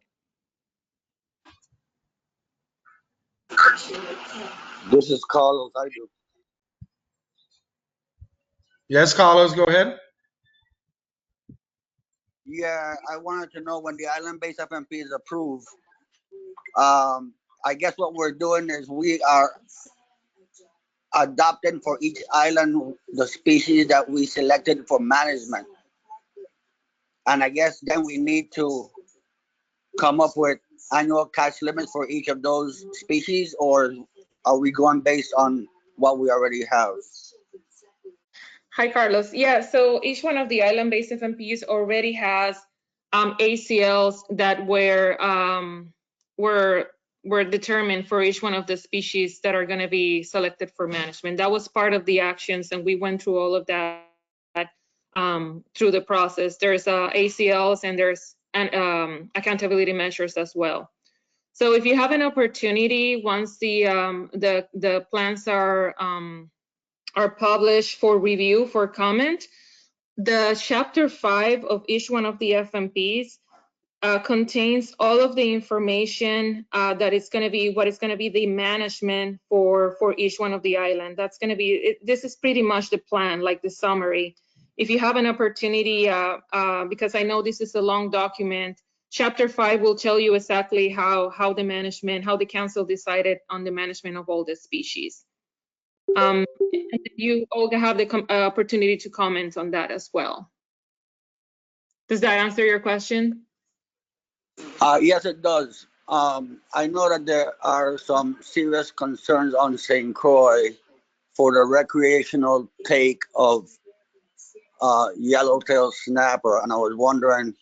This is Carlos. I do. Yes, Carlos, go ahead. Yeah, I wanted to know when the island-based FMP is approved. I guess what we're doing is we are adopting for each island the species that we selected for management. And I guess then we need to come up with annual catch limits for each of those species, or are we going based on what we already have? Hi, Carlos. Yeah, so each one of the island-based FMPs already has ACLs that were determined for each one of the species that are going to be selected for management. That was part of the actions, and we went through all of that through the process. There's ACLs and there's accountability measures as well. So if you have an opportunity, once the plans are published for review, for comment, the chapter 5 of each one of the FMPs contains all of the information that is going to be what is going to be the management for each one of the island. That's going to be this is pretty much the plan, like the summary. If you have an opportunity, because I know this is a long document, chapter 5 will tell you exactly how the council decided on the management of all the species. And you all have the opportunity to comment on that as well. Does that answer your question? Yes, it does. I know that there are some serious concerns on St. Croix for the recreational take of yellowtail snapper, and I was wondering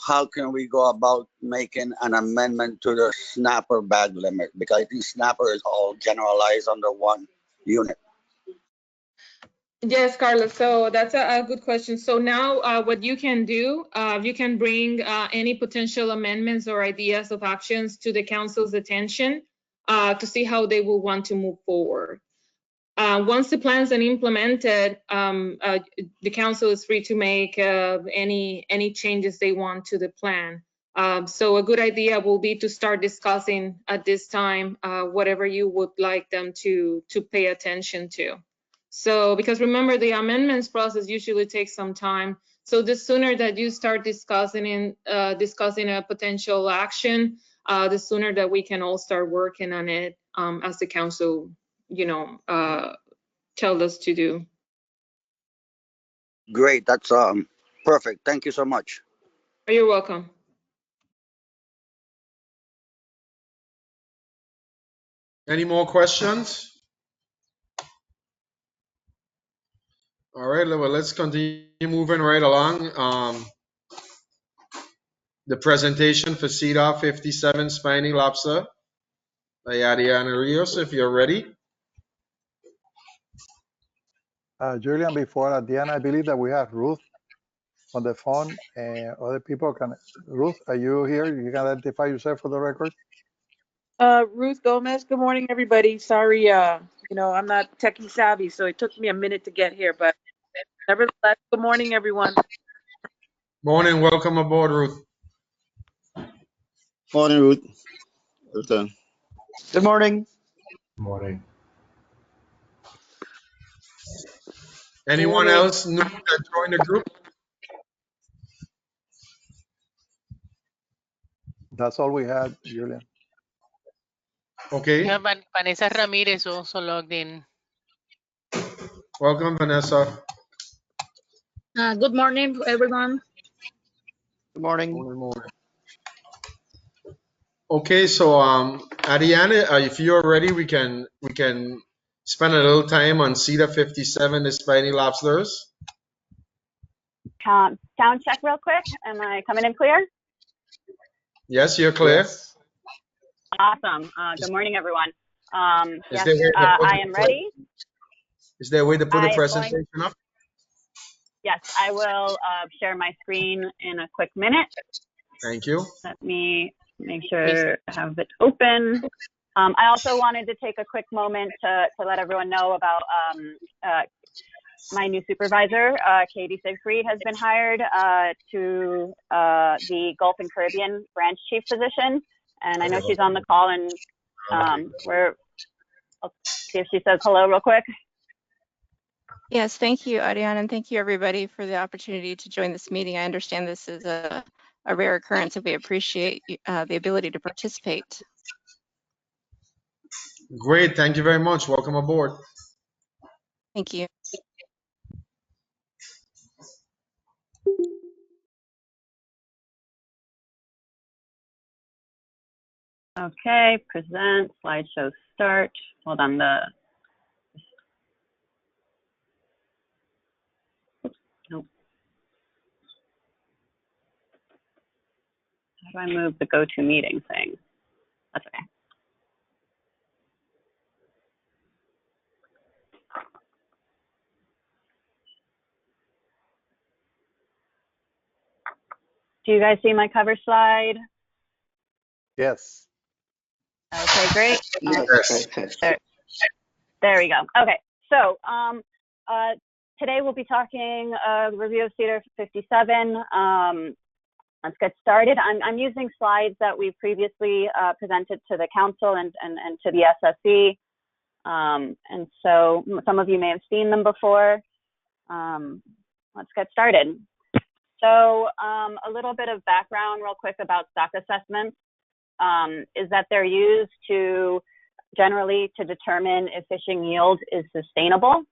how can we go about making an amendment to the snapper bag limit, because I think snapper is all generalized under one unit. Yes, Carlos. So that's a good question. So now what you can do, you can bring any potential amendments or ideas of actions to the council's attention to see how they will want to move forward. Once the plan's been implemented, the council is free to make any changes they want to the plan. So a good idea will be to start discussing at this time whatever you would like them to pay attention to. So, because remember, the amendments process usually takes some time. So the sooner that you start discussing a potential action, the sooner that we can all start working on it as the council, tell us to do. Great, that's perfect. Thank you so much. You're welcome. Any more questions? All right, well, let's continue moving right along. The presentation for SEDAR 57 Spiny Lobster by Adriana Rios, if you're ready. Julian, before Diana, I believe that we have Ruth on the phone, and other people can. Ruth, are you here? You can identify yourself for the record. Ruth Gomez. Good morning, everybody. Sorry, I'm not techie savvy, so it took me a minute to get here, but nevertheless, good morning, everyone. Morning, welcome aboard, Ruth. Morning, Ruth. Well done. Good morning. Good morning. Anyone else new that joined the group? That's all we had, Julian. Okay. Yeah, Vanessa Ramirez also logged in. Welcome, Vanessa. Good morning, everyone. Good morning. Morning. Okay, so Ariane, if you're ready, we can spend a little time on SEDAR 57, the spiny lobsters. Sound check real quick. Am I coming in clear? Yes, you're clear. Yes. Awesome. Good morning, everyone. Yes, there I am ready. Is there a way to put the presentation up? Yes, I will share my screen in a quick minute. Thank you. Let me make sure I have it open. I also wanted to take a quick moment to let everyone know about my new supervisor, Katie Siegfried, has been hired to the Gulf and Caribbean branch chief position. And I know she's on the call, and I'll see if she says hello real quick. Yes, thank you, Ariana, and thank you, everybody, for the opportunity to join this meeting. I understand this is a rare occurrence, and we appreciate the ability to participate. Great, thank you very much. Welcome aboard. Thank you. Okay, present, slideshow start. Hold on, nope. How do I move the go-to meeting thing? That's okay. Do you guys see my cover slide? Yes. Okay, great. Yes. There we go. Okay, so today we'll be talking review of SEDAR 57. Let's get started. I'm using slides that we previously presented to the council and to the SSE. And so some of you may have seen them before. Let's get started. So a little bit of background real quick about stock assessments is that they're used generally to determine if fishing yield is sustainable,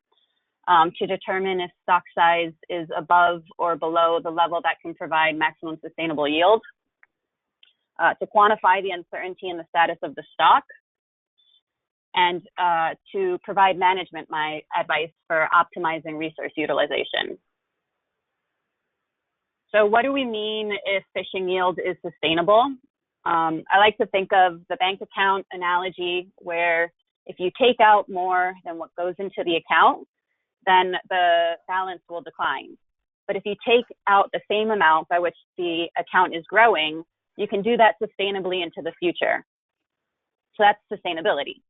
to determine if stock size is above or below the level that can provide maximum sustainable yield, to quantify the uncertainty in the status of the stock, and to provide management advice for optimizing resource utilization. So what do we mean if fishing yield is sustainable? I like to think of the bank account analogy, where if you take out more than what goes into the account, then the balance will decline. But if you take out the same amount by which the account is growing, you can do that sustainably into the future. So that's sustainability.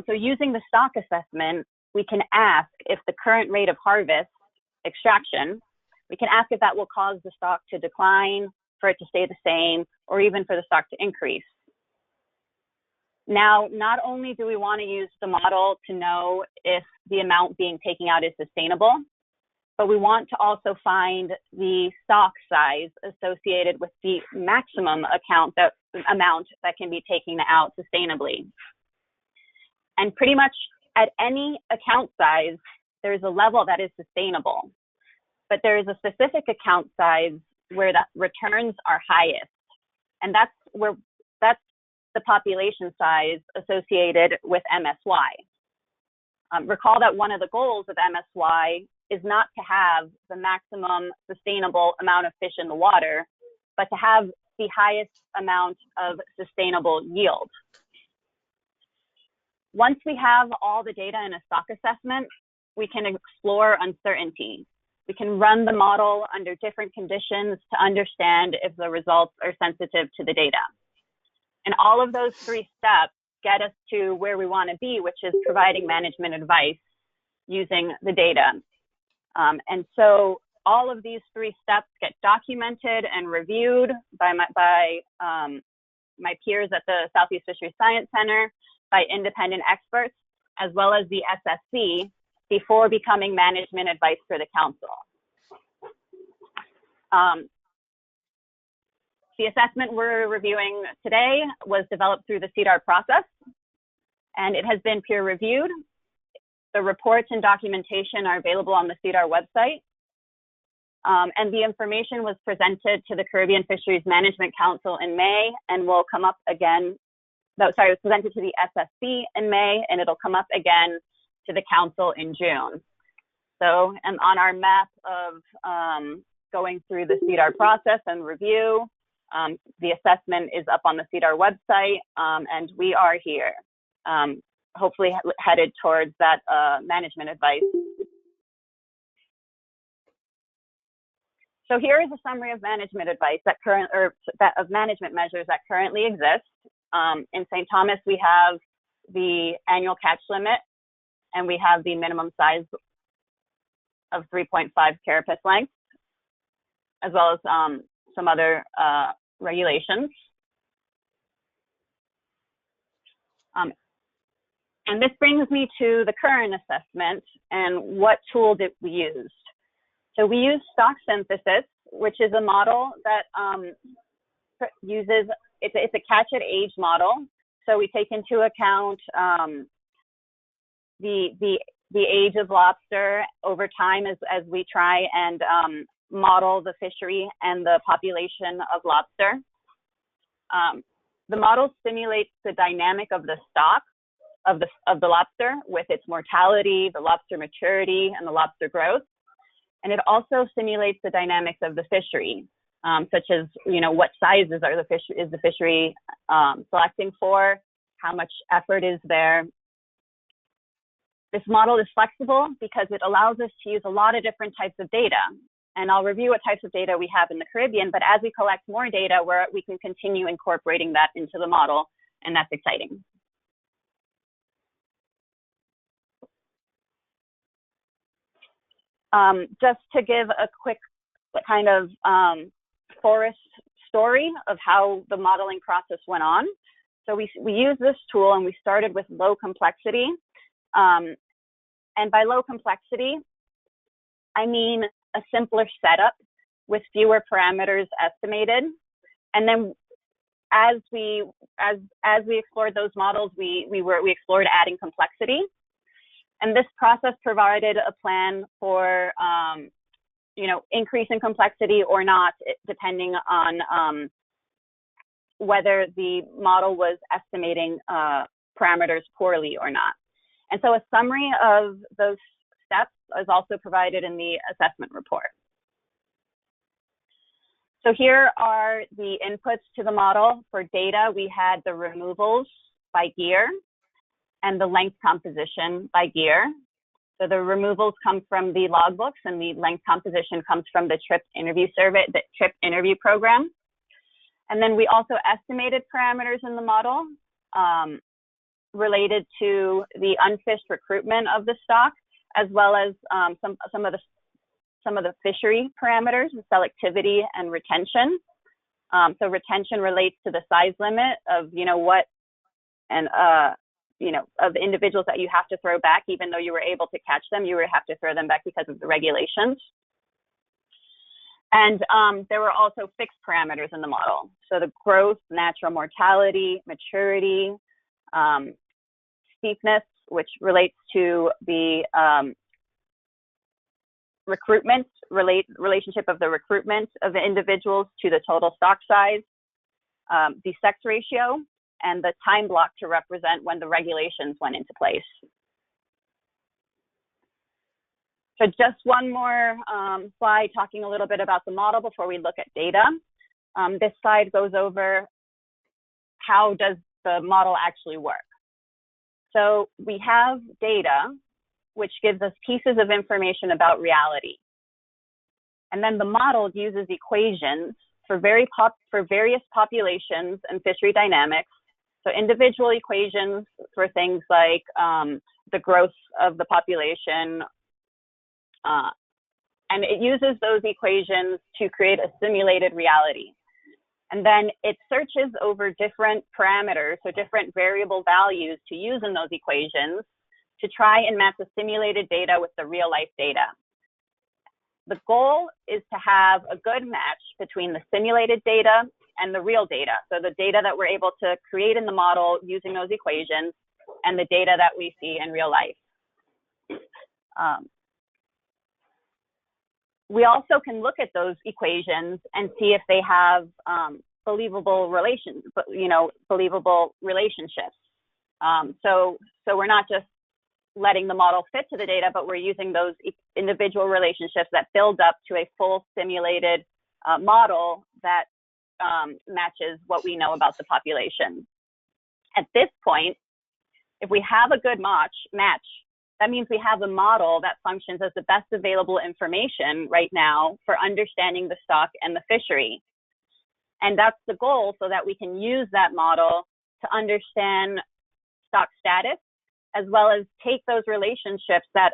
So using the stock assessment, we can ask if the current rate of harvest extraction, we can ask if that will cause the stock to decline, for it to stay the same, or even for the stock to increase. Now, not only do we want to use the model to know if the amount being taken out is sustainable, but we want to also find the stock size associated with the maximum amount that can be taken out sustainably. And pretty much at any account size, there's a level that is sustainable, but there is a specific account size where the returns are highest. And that's the population size associated with MSY. Recall that one of the goals of MSY is not to have the maximum sustainable amount of fish in the water, but to have the highest amount of sustainable yield. Once we have all the data in a stock assessment, we can explore uncertainty. We can run the model under different conditions to understand if the results are sensitive to the data. And all of those three steps get us to where we want to be, which is providing management advice using the data. And so all of these three steps get documented and reviewed by my peers at the Southeast Fisheries Science Center, by independent experts, as well as the SSC, before becoming management advice for the council. The assessment we're reviewing today was developed through the SEDAR process, and it has been peer reviewed. The reports and documentation are available on the SEDAR website. And the information was presented to the Caribbean Fisheries Management Council in May and will come up again. It was presented to the SSC in May, and it'll come up again to the council in June. So, and on our map of going through the SEDAR process and review, the assessment is up on the SEDAR website, and we are here, hopefully headed towards that management advice. So here is a summary of management advice of management measures that currently exist. In St. Thomas, we have the annual catch limit, and we have the minimum size of 3.5 carapace length, as well as some other regulations. And this brings me to the current assessment and what tool did we use. So we use stock synthesis, which is a model that uses, it's a catch at age model. So we take into account the age of lobster over time as we try and model the fishery and the population of lobster. The model simulates the dynamic of the stock of the lobster with its mortality, the lobster maturity, and the lobster growth. And it also simulates the dynamics of the fishery, such as, what sizes is the fishery selecting for, how much effort is there. This model is flexible because it allows us to use a lot of different types of data. And I'll review what types of data we have in the Caribbean, but as we collect more data, we can continue incorporating that into the model, and that's exciting. Just to give a quick kind of forest story of how the modeling process went on. So we used this tool and we started with low complexity. And by low complexity, I mean a simpler setup with fewer parameters estimated. And then as we explored those models, we explored adding complexity. And this process provided a plan for, increase in complexity or not, depending on whether the model was estimating parameters poorly or not. And so a summary of those steps is also provided in the assessment report. So here are the inputs to the model. For data, we had the removals by gear and the length composition by gear. So the removals come from the logbooks and the length composition comes from the trip interview survey, the trip interview program. And then we also estimated parameters in the model. related to the unfished recruitment of the stock, as well as some of the fishery parameters, selectivity and retention. So retention relates to the size limit of, of the individuals that you have to throw back. Even though you were able to catch them, you would have to throw them back because of the regulations. And there were also fixed parameters in the model. So the growth, natural mortality, maturity, steepness, which relates to the relationship of the recruitment of the individuals to the total stock size, the sex ratio, and the time block to represent when the regulations went into place. So just one more slide talking a little bit about the model before we look at data. This slide goes over how does the model actually work. So we have data, which gives us pieces of information about reality. And then the model uses equations for various populations and fishery dynamics. So individual equations for things like the growth of the population, and it uses those equations to create a simulated reality. And then it searches over different parameters, so different variable values to use in those equations to try and match the simulated data with the real life data. The goal is to have a good match between the simulated data and the real data. So the data that we're able to create in the model using those equations and the data that we see in real life. We also can look at those equations and see if they have believable relations, believable relationships. So we're not just letting the model fit to the data, but we're using those individual relationships that build up to a full simulated model that matches what we know about the population. At this point, if we have a good match, that means we have a model that functions as the best available information right now for understanding the stock and the fishery. And that's the goal, so that we can use that model to understand stock status, as well as take those relationships that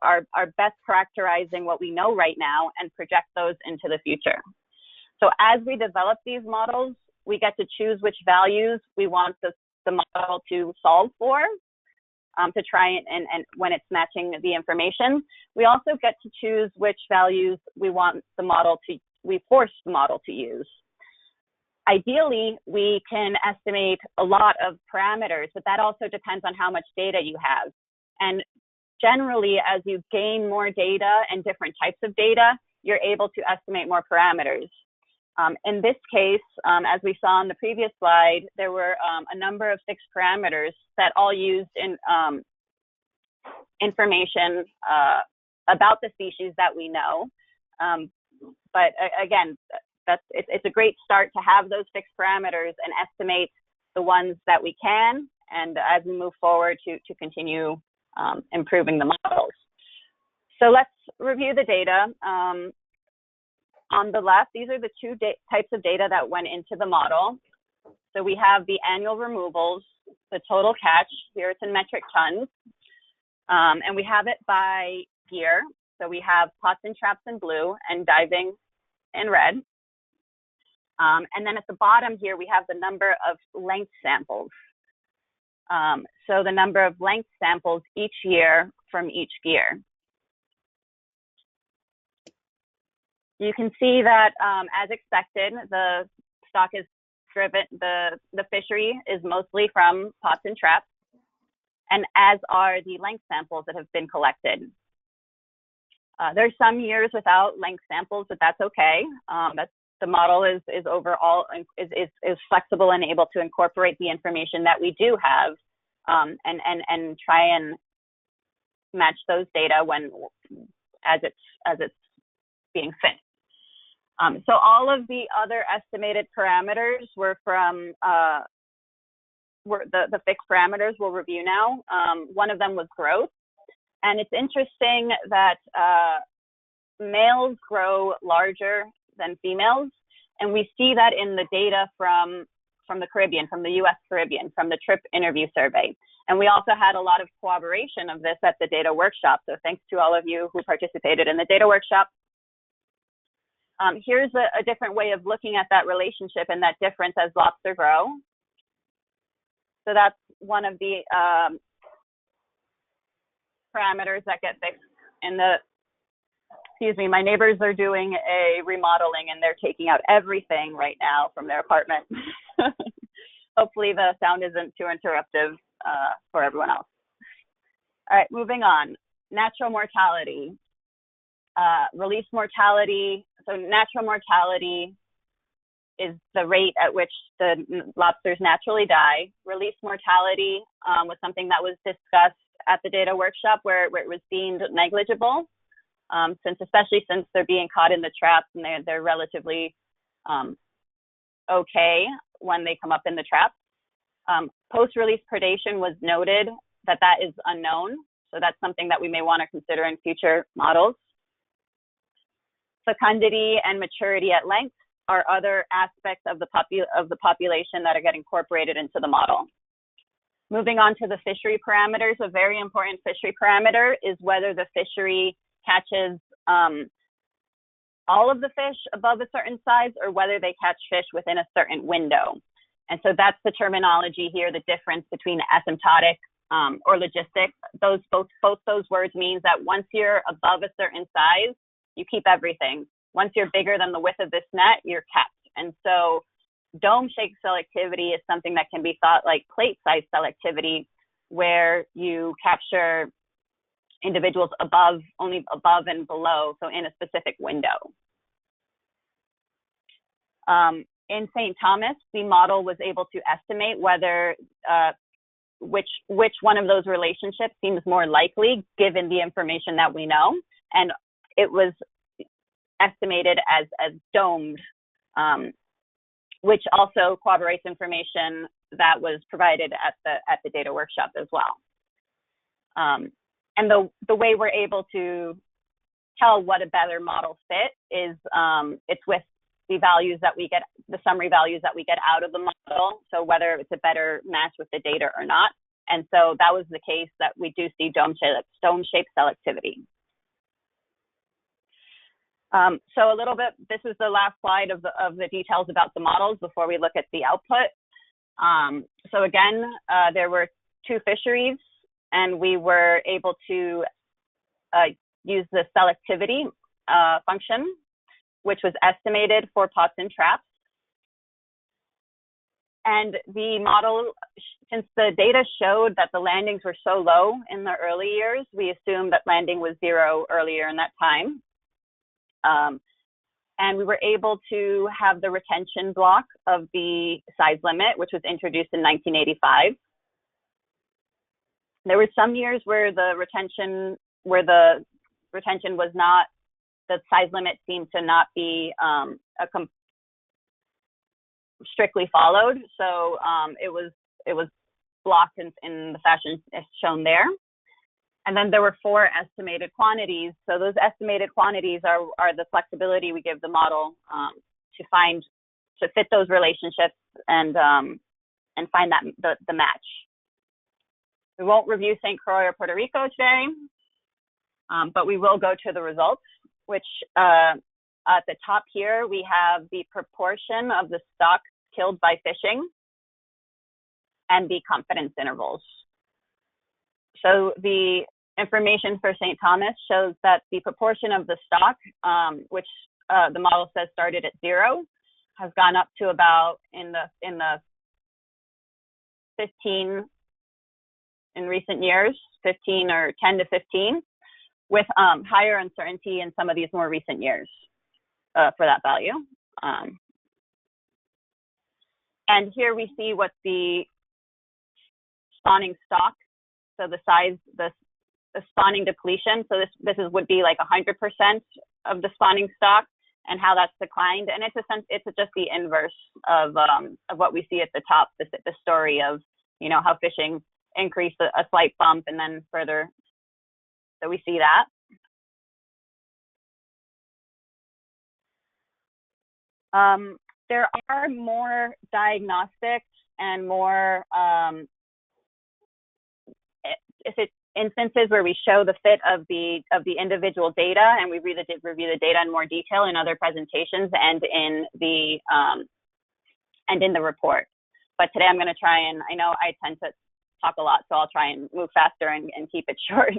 are best characterizing what we know right now and project those into the future. So as we develop these models, we get to choose which values we want the model to solve for, to try and when it's matching the information. We also get to choose which values we want the model to, we force the model to use. Ideally, we can estimate a lot of parameters, but that also depends on how much data you have. And generally, as you gain more data and different types of data, you're able to estimate more parameters. In this case, as we saw on the previous slide, there were a number of fixed parameters that all used in information about the species that we know. But again, it's a great start to have those fixed parameters and estimate the ones that we can, and as we move forward to continue improving the models. So let's review the data. On the left, these are the two types of data that went into the model. So we have the annual removals, the total catch, here it's in metric tons, and we have it by gear. So we have pots and traps in blue and diving in red. And then at the bottom here, we have the number of length samples. So the number of length samples each year from each gear. You can see that as expected, the stock is driven, the fishery is mostly from pots and traps, and as are the length samples that have been collected. There's some years without length samples, but that's okay. The model is overall is flexible and able to incorporate the information that we do have, and try and match those data as it's being fit. So all of the other estimated parameters were from the fixed parameters we'll review now. One of them was growth, and it's interesting that males grow larger than females, and we see that in the data from from the Caribbean, from the US Caribbean, from the trip interview survey. And we also had a lot of corroboration of this at the data workshop. So thanks to all of you who participated in the data workshop. Here's a different way of looking at that relationship and that difference as lobster grow. So that's one of the parameters that get fixed in the, excuse me, my neighbors are doing a remodeling and they're taking out everything right now from their apartment. Hopefully the sound isn't too interruptive for everyone else. All right, moving on. Natural mortality. Release mortality. So natural mortality is the rate at which the lobsters naturally die. Release mortality was something that was discussed at the data workshop where it was deemed negligible, especially since they're being caught in the traps and they're relatively okay when they come up in the trap. Post-release predation was noted that is unknown. So that's something that we may want to consider in future models. Fecundity and maturity at length are other aspects of the population that are getting incorporated into the model. Moving on to the fishery parameters, a very important fishery parameter is whether the fishery catches all of the fish above a certain size or whether they catch fish within a certain window. And so that's the terminology here, the difference between asymptotic or logistic. Both those words means that once you're above a certain size, you keep everything. Once you're bigger than the width of this net, you're kept. And so dome shape selectivity is something that can be thought like plate size selectivity, where you capture individuals only above and below, so in a specific window. In St. Thomas, the model was able to estimate whether which one of those relationships seems more likely given the information that we know, and it was estimated as domed, which also corroborates information that was provided at the data workshop as well. And the way we're able to tell what a better model fit is it's with the values that we get, the summary values that we get out of the model. So whether it's a better match with the data or not. And so that was the case that we do see dome shape selectivity. So a little bit, this is the last slide of the details about the models before we look at the output. So again, there were 2 fisheries, and we were able to use the selectivity function, which was estimated for pots and traps. And the model, since the data showed that the landings were so low in the early years, we assumed that landing was 0 earlier in that time. And we were able to have the retention block of the size limit, which was introduced in 1985. There were some years where the retention was not, the size limit seemed to not be strictly followed. So it was blocked in the fashion shown there. And then there were 4 estimated quantities. So those estimated quantities are the flexibility we give the model to fit those relationships and find that the match. We won't review St. Croix or Puerto Rico today, but we will go to the results, which at the top here, we have the proportion of the stock killed by fishing and the confidence intervals. So the information for St. Thomas shows that the proportion of the stock, which the model says started at 0, has gone up to about in the 15 in recent years, 15 or 10 to 15, with higher uncertainty in some of these more recent years for that value. And here we see what the spawning stock, so the size, the spawning depletion. So this would be like 100% of the spawning stock, and how that's declined. And it's just the inverse of what we see at the top, the story of, you know, how fishing increased a slight bump and then further. So we see that. there are more diagnostics and more instances where we show the fit of the individual data, and we review the data in more detail in other presentations and in the report. But today I'm going to try and, I know I tend to talk a lot, so I'll try and move faster and keep it short.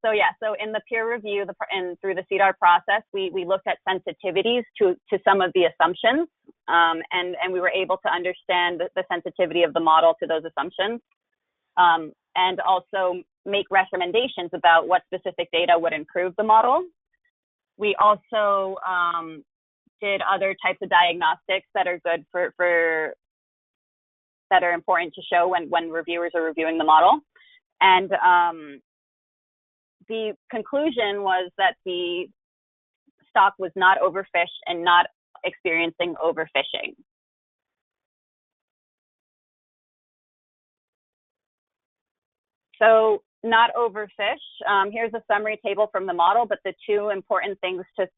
So in the peer review and through the SEDAR process, we looked at sensitivities to some of the assumptions, and we were able to understand the sensitivity of the model to those assumptions, and also make recommendations about what specific data would improve the model. We also did other types of diagnostics that are good that are important to show when reviewers are reviewing the model. And the conclusion was that the stock was not overfished and not experiencing overfishing. So not overfish. Here's a summary table from the model, but the two important things to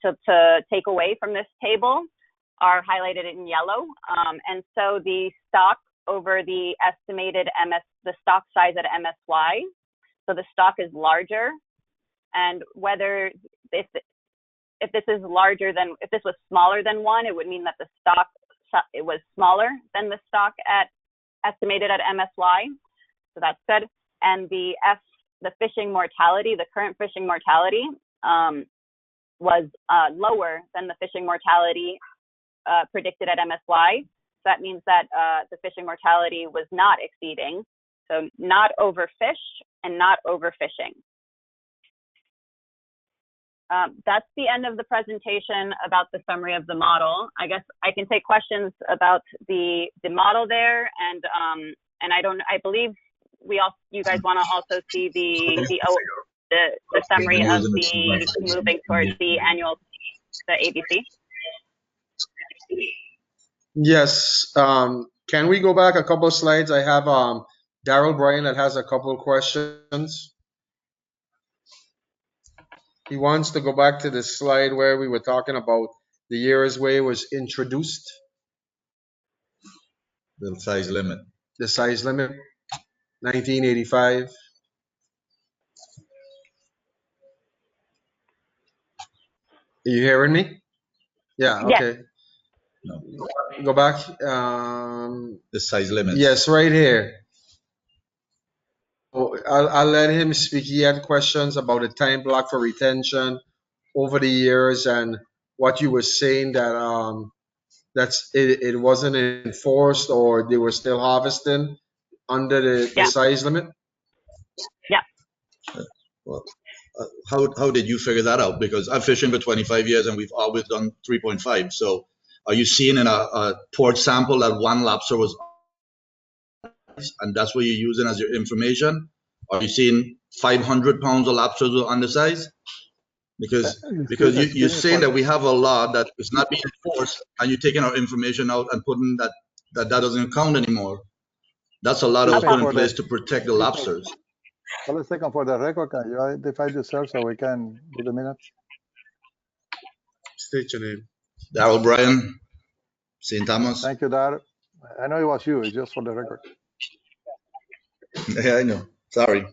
take away from this table are highlighted in yellow. And so the stock over the estimated the stock size at MSY. So the stock is larger, and whether if this is larger than, if this was smaller than 1, it would mean that the stock, it was smaller than the stock estimated at MSY. So that's good. And the fishing mortality, the current fishing mortality, was lower than the fishing mortality predicted at MSY. So that means that the fishing mortality was not exceeding. So not overfished and not overfishing. That's the end of the presentation about the summary of the model. I guess I can take questions about the model there, and I believe you guys want to also see the summary of the moving towards the annual, the ABC. Yes. Can we go back a couple of slides? I have Daryl Bryan that has a couple of questions. He wants to go back to the slide where we were talking about the years where it was introduced. The size limit. The size limit, 1985. Are you hearing me? Yeah, okay. No. Go back. The size limit. Yes, right here. Oh, I'll let him speak. He had questions about the time block for retention over the years, and what you were saying that it wasn't enforced, or they were still harvesting under the size limit. Yeah. Well, how did you figure that out? Because I've fishing for 25 years and we've always done 3.5. So are you seeing in a port sample that one lobster was, and that's what you're using as your information? Are you seeing 500 pounds of lobsters were undersized? Because you're saying that we have a law that is not being enforced, and you're taking our information out and putting that doesn't count anymore. That's a law that was put in place to protect the lobsters. Well, let's take them for the record. Can you identify yourself so we can do the minutes? State your name. Daryl Bryan, St. Thomas. Thank you, Daryl. I know it was you. It's just for the record. Yeah, I know. Sorry.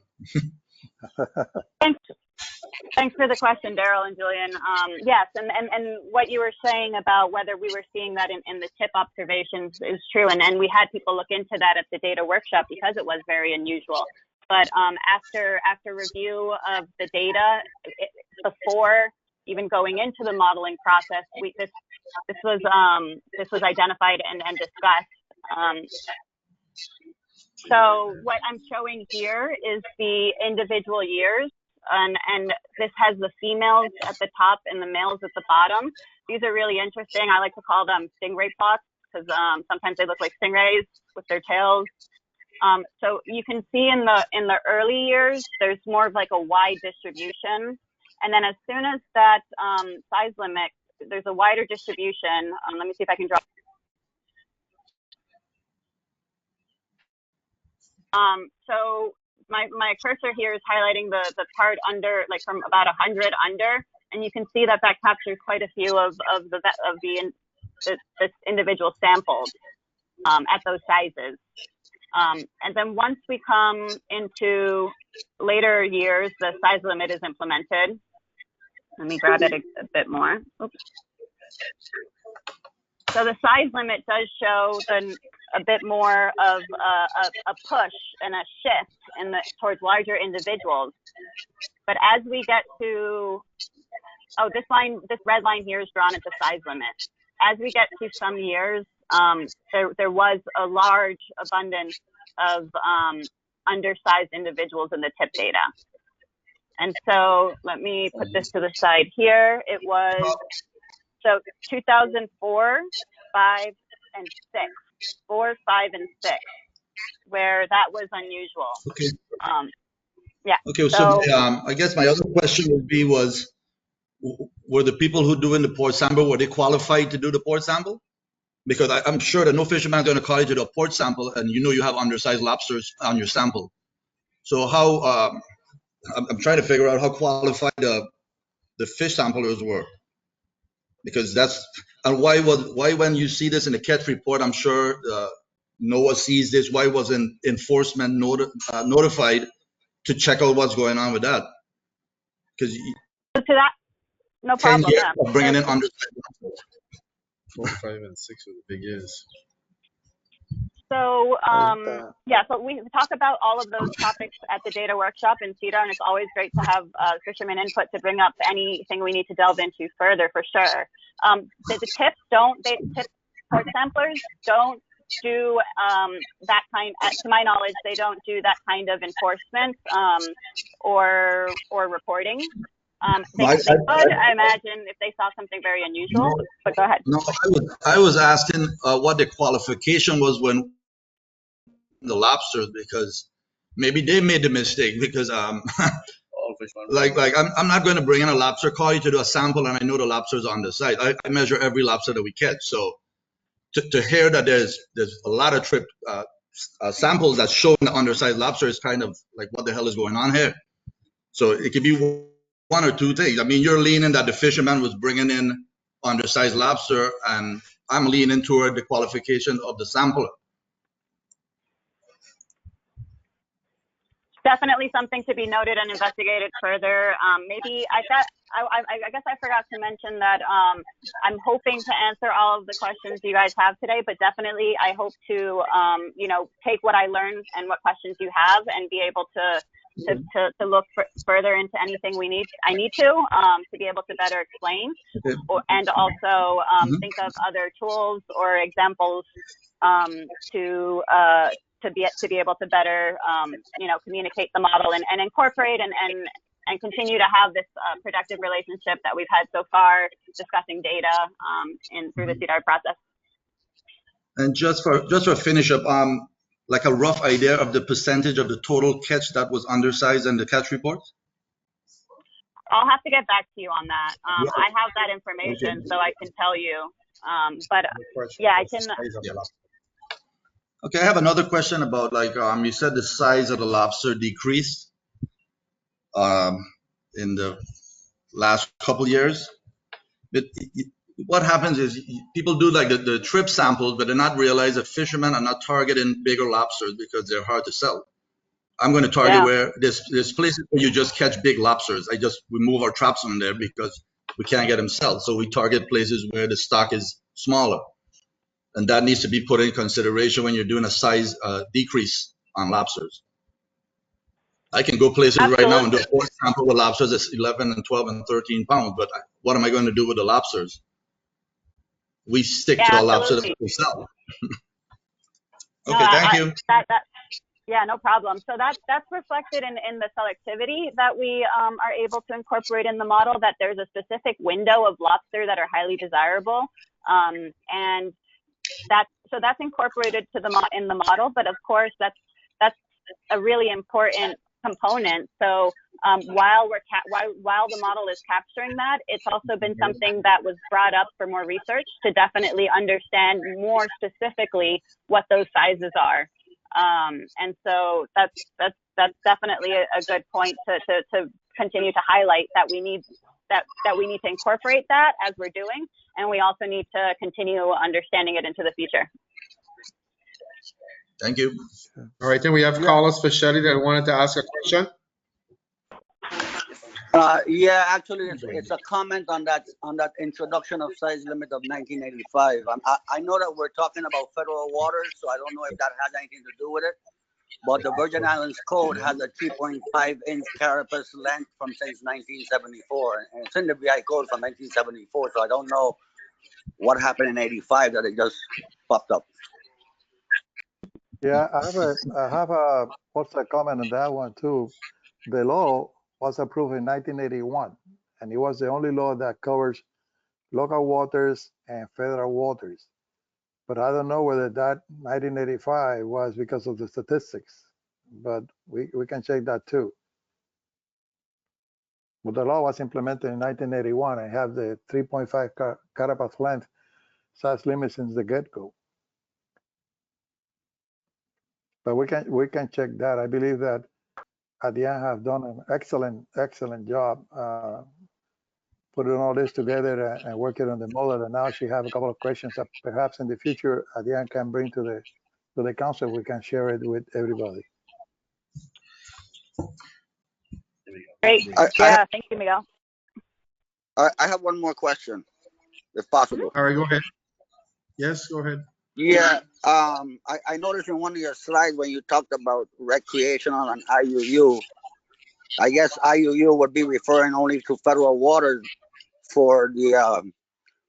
Thanks for the question, Daryl and Julian. Yes, and what you were saying about whether we were seeing that in the tip observations is true, and we had people look into that at the data workshop because it was very unusual. But after review of the data, before even going into the modeling process, this was identified and discussed. So what I'm showing here is the individual years, and this has the females at the top and the males at the bottom. These are really interesting. I like to call them stingray plots because sometimes they look like stingrays with their tails. So you can see in the early years, there's more of like a wide distribution. And then as soon as that size limit, there's a wider distribution. Let me see if I can draw. So my cursor here is highlighting the part under, like from about 100 under, and you can see that captures quite a few of the this individual sampled at those sizes. And then once we come into later years, the size limit is implemented. Let me grab it a bit more. Oops. So the size limit does show a bit more of a push and a shift towards larger individuals. But as we get to, this red line here is drawn at the size limit. As we get to some years, there was a large abundance of undersized individuals in the tip data. And so let me put this to the side here. It was, so 2004, 5, and 6, 4, 5, and 6, where that was unusual. Okay. Yeah. Okay, so I guess my other question would be were the people who doing the port sample, were they qualified to do the port sample? Because I'm sure that no fisherman is going to call you to do a port sample and you have undersized lobsters on your sample. So how, I'm trying to figure out how qualified the fish samplers were. Because and why when you see this in the catch report, I'm sure NOAA sees this, why wasn't enforcement notified to check out what's going on with that? Because to that, no 10 problem. years Yeah. of bringing in undersized lobsters. 4, 5, and 6 were the big years. So, yeah, so we talk about all of those topics at the data workshop in SEDAR, and it's always great to have fishermen input to bring up anything we need to delve into further, for sure. The tip port samplers don't do that kind, to my knowledge, they don't do that kind of enforcement or reporting. They could, I imagine, if they saw something very unusual, but go ahead. No, I was asking what the qualification was when the lobsters, because maybe they made the mistake, because like I'm not going to bring in a lobster, call you to do a sample, and I know the lobsters on the site. I measure every lobster that we catch. So to hear that there's a lot of trip samples that show the undersized lobster is kind of like, what the hell is going on here? So it could be one or two things. I mean, you're leaning that the fisherman was bringing in undersized lobster, and I'm leaning toward the qualification of the sampler. Definitely something to be noted and investigated further. Maybe I guess I forgot to mention that I'm hoping to answer all of the questions you guys have today, but definitely I hope to take what I learned and what questions you have and be able to look further into anything I need to be able to better explain, and also think of other tools or examples to be able to better communicate the model and incorporate and continue to have this productive relationship that we've had so far, discussing data through the SEDAR process. And just for finish up, like a rough idea of the percentage of the total catch that was undersized in the catch report? I'll have to get back to you on that. I have that information, so I can tell you. But yeah, I can. Okay, I have another question about, like, you said the size of the lobster decreased in the last couple years. But what happens is people do like the trip samples, but they're not realize that fishermen are not targeting bigger lobsters because they're hard to sell. I'm going to target where there's places where you just catch big lobsters. We move our traps on there because we can't get them sold. So we target places where the stock is smaller. And that needs to be put in consideration when you're doing a size decrease on lobsters. I can go places right now and do a port sample with lobsters that's 11 and 12 and 13 pounds, but what am I going to do with the lobsters? We stick to a lobster that we sell. Okay, thank you. Yeah, no problem. So that's reflected in the selectivity that we are able to incorporate in the model, that there's a specific window of lobster that are highly desirable. And that's incorporated in the model, but of course that's a really important component. So while the model is capturing that, it's also been something that was brought up for more research to definitely understand more specifically what those sizes are. And so that's definitely a good point to continue to highlight, that we need that we need to incorporate that as we're doing, and we also need to continue understanding it into the future. Thank you. All right, then we have Carlos Fischetti that wanted to ask a question. Yeah, actually, it's a comment on that introduction of size limit of 1985. I know that we're talking about federal waters, so I don't know if that has anything to do with it. But the Virgin Islands Code has a 3.5-inch carapace length from since 1974, and it's in the VI Code from 1974. So I don't know what happened in '85 that it just popped up. Yeah, I have a what's a comment on that one too. The law was approved in 1981, and it was the only law that covers local waters and federal waters. But I don't know whether that 1985 was because of the statistics, but we can check that too. But the law was implemented in 1981 and have the 3.5 carapace length size limit since the get-go. But we can check that. I believe that Adian have done an excellent job putting all this together and working on the model. And now she have a couple of questions that perhaps in the future Adian can bring to the council. We can share it with everybody. Great. Thank you, Miguel. I have one more question, if possible. All right, go ahead. Yes, go ahead. Yeah, I noticed in one of your slides when you talked about recreational and IUU, I guess IUU would be referring only to federal waters for the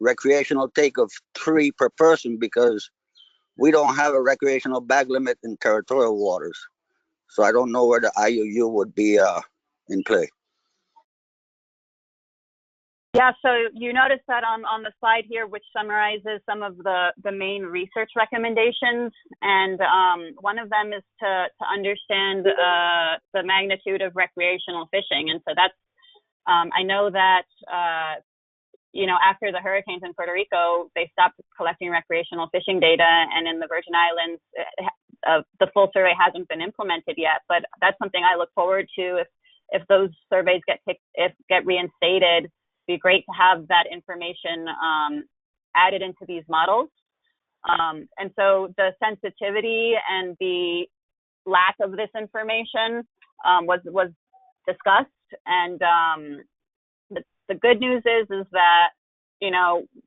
recreational take of 3 per person, because we don't have a recreational bag limit in territorial waters. So I don't know where the IUU would be in play. Yeah, so you notice that on the slide here, which summarizes some of the main research recommendations, and one of them is to understand the magnitude of recreational fishing. And so that's, I know that, after the hurricanes in Puerto Rico, they stopped collecting recreational fishing data, and in the Virgin Islands, the full survey hasn't been implemented yet, but that's something I look forward to if those surveys get reinstated. Be great to have that information added into these models. And so the sensitivity and the lack of this information was discussed. And the good news is that,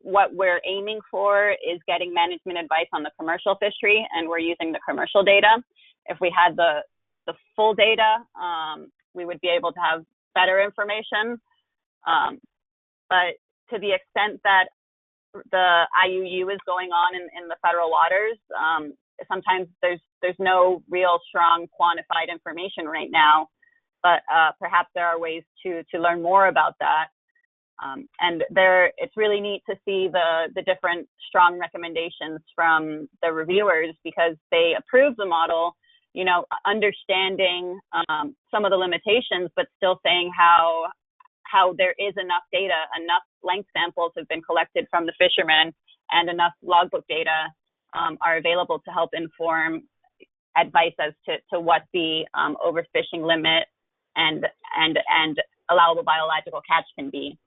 what we're aiming for is getting management advice on the commercial fishery, and we're using the commercial data. If we had the full data, we would be able to have better information. But to the extent that the IUU is going on in the federal waters, sometimes there's no real strong quantified information right now, but perhaps there are ways to learn more about that. And it's really neat to see the different strong recommendations from the reviewers, because they approve the model, understanding some of the limitations, but still saying how there is enough data, enough length samples have been collected from the fishermen, and enough logbook data are available to help inform advice as to what the overfishing limit and allowable biological catch can be.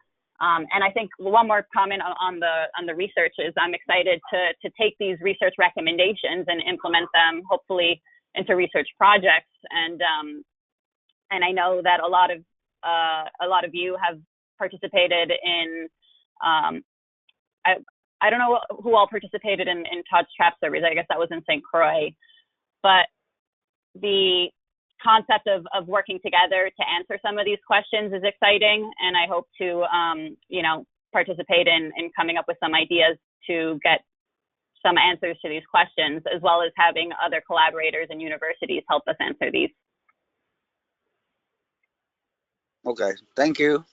And I think one more comment on the research is I'm excited to take these research recommendations and implement them, hopefully, into research projects. And I know that a lot of you have participated in, I don't know who all participated in Todd's trap surveys. I guess that was in St. Croix. But the concept of working together to answer some of these questions is exciting. And I hope to, participate in coming up with some ideas to get some answers to these questions, as well as having other collaborators and universities help us answer these. Okay, thank you.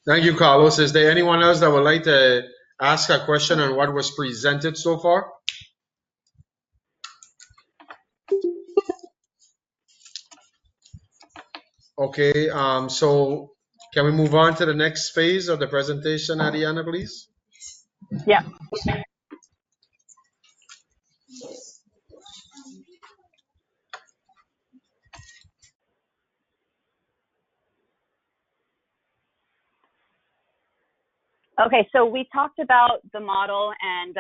Thank you, Carlos. Is there anyone else that would like to ask a question on what was presented so far? Okay, so can we move on to the next phase of the presentation, Adiana, please? Yeah. Okay, so we talked about the model and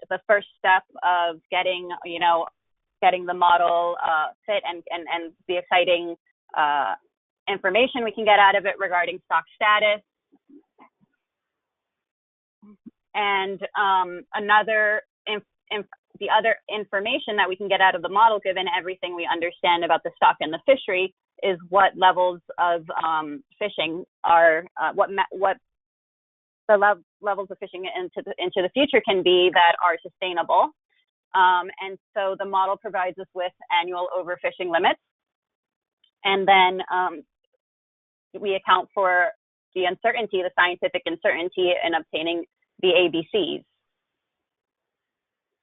the first step of getting, getting the model fit and the exciting information we can get out of it regarding stock status. And the other information that we can get out of the model, given everything we understand about the stock and the fishery, is what levels of fishing are, what the levels of fishing into the future can be that are sustainable. And so the model provides us with annual overfishing limits. And then we account for the uncertainty, the scientific uncertainty in obtaining the ABCs.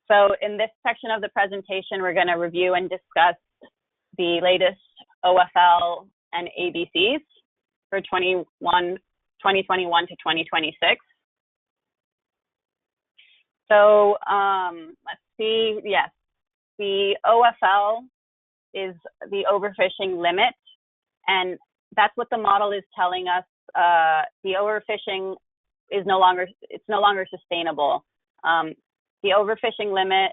So in this section of the presentation, we're going to review and discuss the latest OFL and ABCs for 2021 to 2026. So let's see, yes, the OFL is the overfishing limit, and that's what the model is telling us. The overfishing is no longer sustainable. The overfishing limit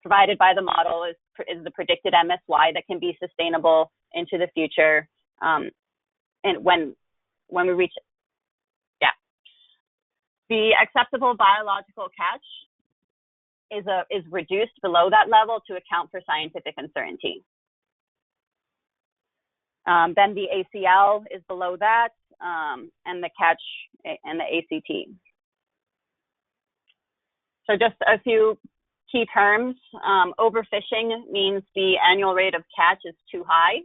provided by the model is the predicted MSY that can be sustainable into the future, and when we reach, the acceptable biological catch is reduced below that level to account for scientific uncertainty. Then the ACL is below that, and the catch and the ACT. So just a few key terms. Overfishing means the annual rate of catch is too high.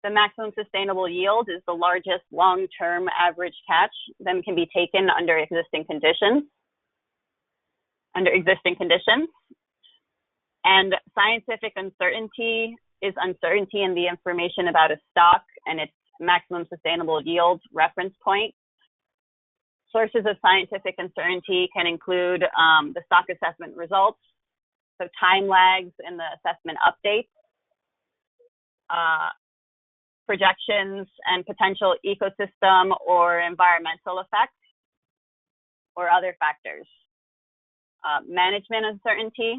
The maximum sustainable yield is the largest long-term average catch that can be taken under existing conditions. And scientific uncertainty is uncertainty in the information about a stock and its maximum sustainable yield reference point. Sources of scientific uncertainty can include the stock assessment results, so time lags in the assessment updates, projections and potential ecosystem or environmental effects, or other factors. Management uncertainty,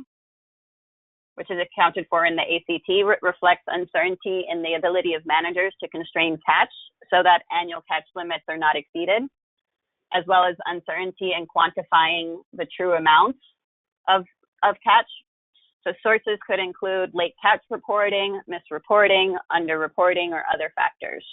which is accounted for in the ACT, reflects uncertainty in the ability of managers to constrain catch so that annual catch limits are not exceeded, as well as uncertainty in quantifying the true amounts of catch. So sources could include late catch reporting, misreporting, underreporting, or other factors.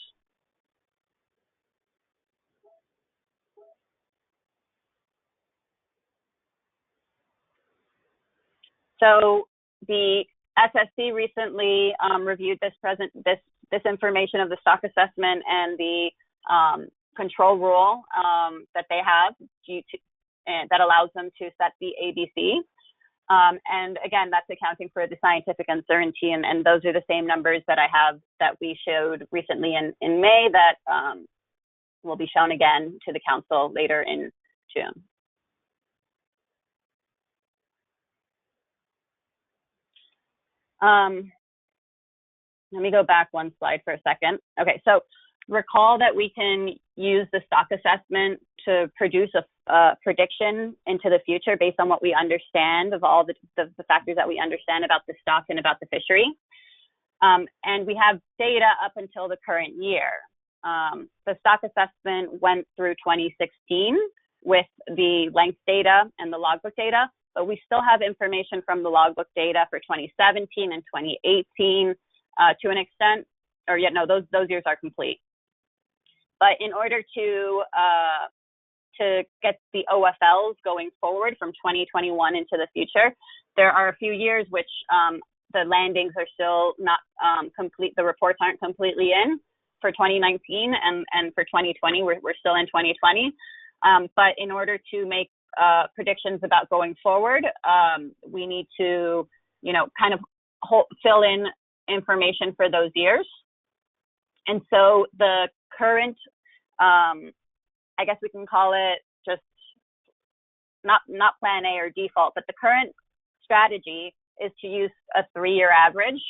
So the SSC recently reviewed this information of the stock assessment and the control rule that they have that allows them to set the ABC. And again, that's accounting for the scientific uncertainty, and those are the same numbers that I have that we showed recently in May that will be shown again to the council later in June. Let me go back one slide for a second. Okay, so recall that we can use the stock assessment to produce a prediction into the future based on what we understand of all the factors that we understand about the stock and about the fishery. And we have data up until the current year. The stock assessment went through 2016 with the length data and the logbook data, but we still have information from the logbook data for 2017 and 2018 to an extent, or yet no, those years are complete. But in order to get the OFLs going forward from 2021 into the future, there are a few years which the landings are still not complete, the reports aren't completely in for 2019, and for 2020, we're still in 2020. But in order to make predictions about going forward, we need to, kind of fill in information for those years. And so the current, I guess we can call it just not plan A or default, but the current strategy is to use a 3-year average.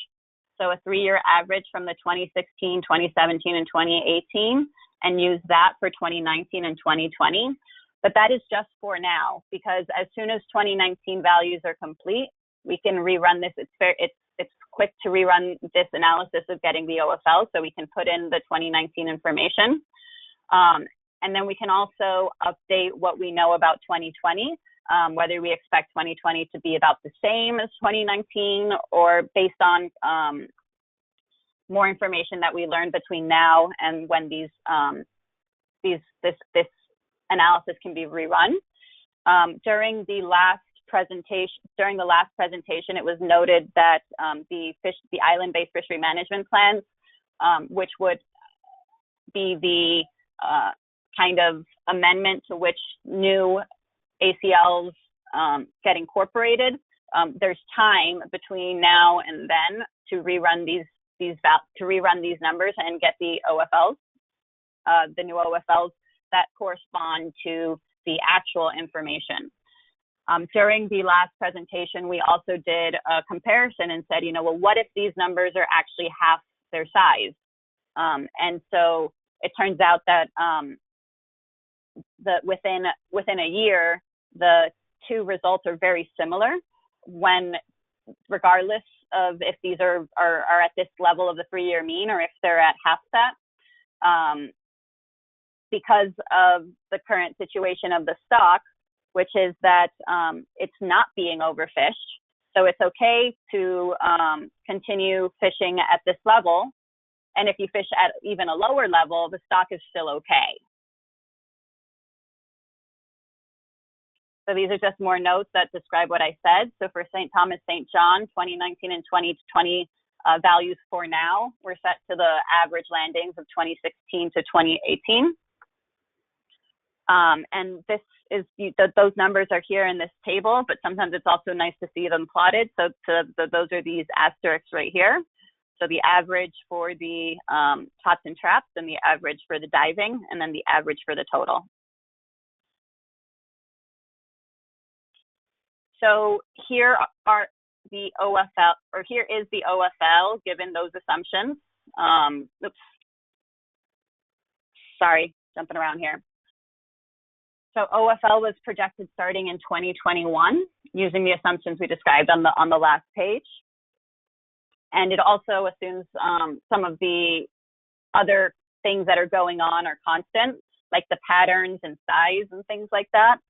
So a 3-year average from the 2016, 2017, and 2018, and use that for 2019 and 2020. But that is just for now, because as soon as 2019 values are complete, we can rerun this. It's quick to rerun this analysis of getting the OFL, so we can put in the 2019 information. And then we can also update what we know about 2020, whether we expect 2020 to be about the same as 2019, or based on more information that we learn between now and when this analysis can be rerun. During the last presentation, it was noted that the island-based fishery management plans, which would be the kind of amendment to which new ACLs get incorporated. There's time between now and then to rerun these numbers and get the OFLs, the new OFLs that correspond to the actual information. During the last presentation, we also did a comparison and said, well, what if these numbers are actually half their size? And so it turns out that within a year, the two results are very similar, regardless of if these are at this level of the 3-year mean or if they're at half that, because of the current situation of the stock, which is that it's not being overfished. So it's okay to continue fishing at this level. And if you fish at even a lower level, the stock is still okay. So these are just more notes that describe what I said. So for St. Thomas, St. John, 2019 and 2020 values for now, we're set to the average landings of 2016 to 2018. And this is, those numbers are here in this table, but sometimes it's also nice to see them plotted. So those are these asterisks right here. So the average for the pots and traps, and the average for the diving, and then the average for the total. So here are the OFL, or here is the OFL given those assumptions. Oops. Sorry, jumping around here. So OFL was projected starting in 2021 using the assumptions we described on the last page. And it also assumes some of the other things that are going on are constant, like the patterns and size and things like that.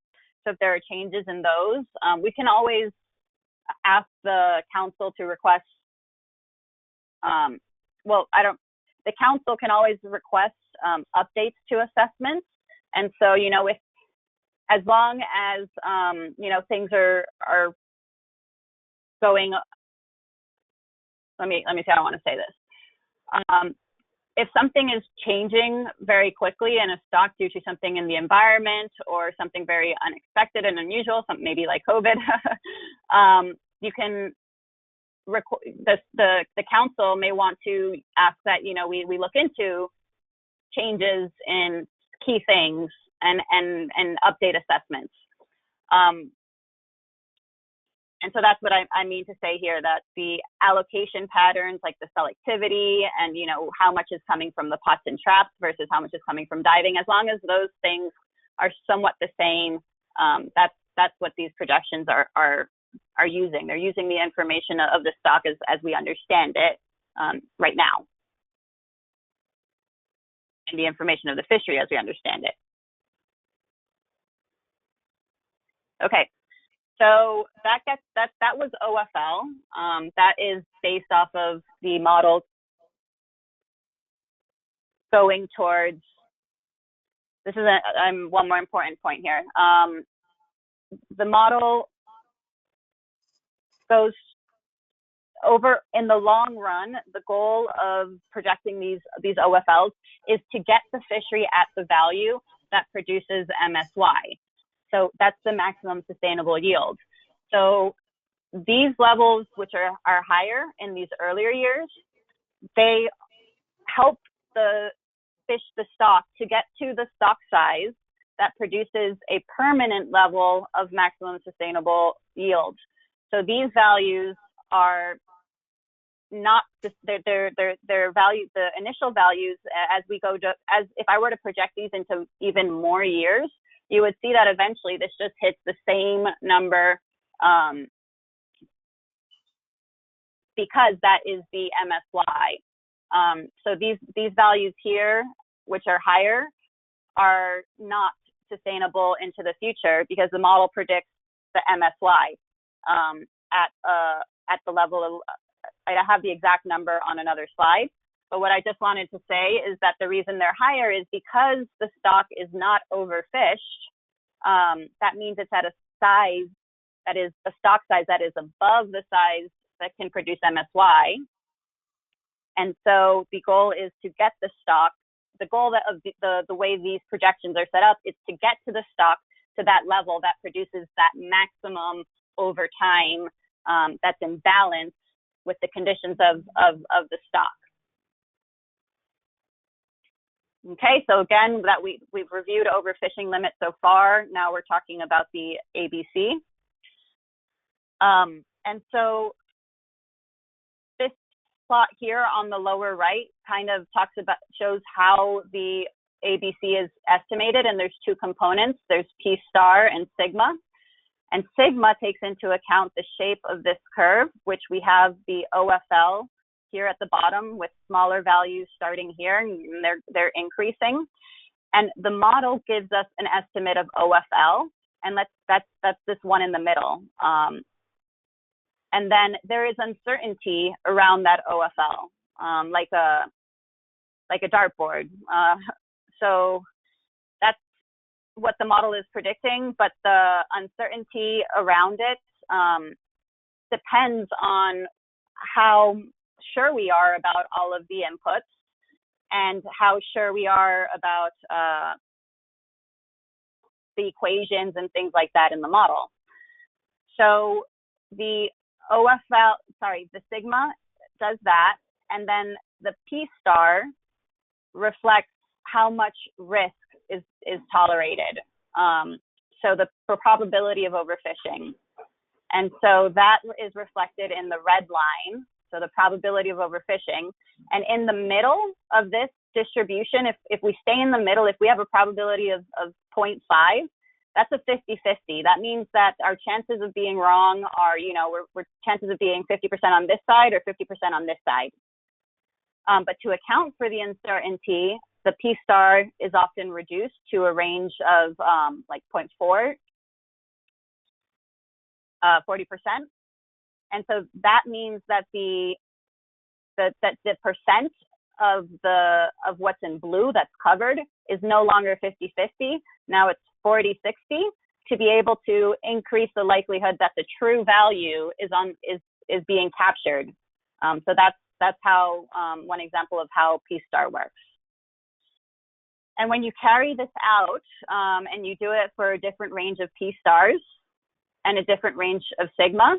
So if there are changes in those, we can always ask the council to request, the council can always request updates to assessments. And so, if, as long as, things are going, let me see how I want to say this. If something is changing very quickly in a stock due to something in the environment or something very unexpected and unusual, something maybe like COVID, you can, the council may want to ask that, we look into changes in key things and update assessments. And so that's what I mean to say here, that the allocation patterns, like the selectivity and, how much is coming from the pots and traps versus how much is coming from diving, as long as those things are somewhat the same, that's what these projections are using. They're using the information of the stock as we understand it right now, and the information of the fishery as we understand it. Okay. So that was OFL. That is based off of the model going towards, this is one more important point here. The model goes over, in the long run, the goal of projecting these OFLs is to get the fishery at the value that produces MSY. So that's the maximum sustainable yield. So these levels, which are higher in these earlier years, they help the stock to get to the stock size that produces a permanent level of maximum sustainable yield. So these values are not their value, the initial values as we go to, as if I were to project these into even more years, you would see that eventually this just hits the same number, because that is the MSY. So these values here, which are higher, are not sustainable into the future because the model predicts the MSY at the level of, I have the exact number on another slide, but what I just wanted to say is that the reason they're higher is because the stock is not overfished. That means it's at a size that is a stock size that is above the size that can produce MSY. And so the goal is to get the stock, the goal of the way these projections are set up is to get to the stock to that level that produces that maximum over time, that's in balance with the conditions of the stock. Okay, so again, that we've reviewed overfishing limits so far. Now we're talking about the ABC. And so this plot here on the lower right kind of shows how the ABC is estimated, and there's two components. There's P star and sigma. And sigma takes into account the shape of this curve, which we have the OFL here at the bottom with smaller values starting here, and they're increasing. And the model gives us an estimate of OFL, and that's this one in the middle. And then there is uncertainty around that OFL, like a dartboard. So that's what the model is predicting, but the uncertainty around it depends on how sure we are about all of the inputs and how sure we are about the equations and things like that in the model. So the the sigma does that, and then the P star reflects how much risk is tolerated. So the probability of overfishing. And so that is reflected in the red line, so the probability of overfishing. And in the middle of this distribution, if we stay in the middle, if we have a probability of 0.5, that's a 50-50. That means that our chances of being wrong are, we're chances of being 50% on this side or 50% on this side. But to account for the uncertainty, the P star is often reduced to a range of like 0.4, 40%. And so that means that the percent of what's in blue that's covered is no longer 50-50. Now it's 40-60 to be able to increase the likelihood that the true value is being captured. So that's how one example of how P star works. And when you carry this out and you do it for a different range of P stars and a different range of sigma,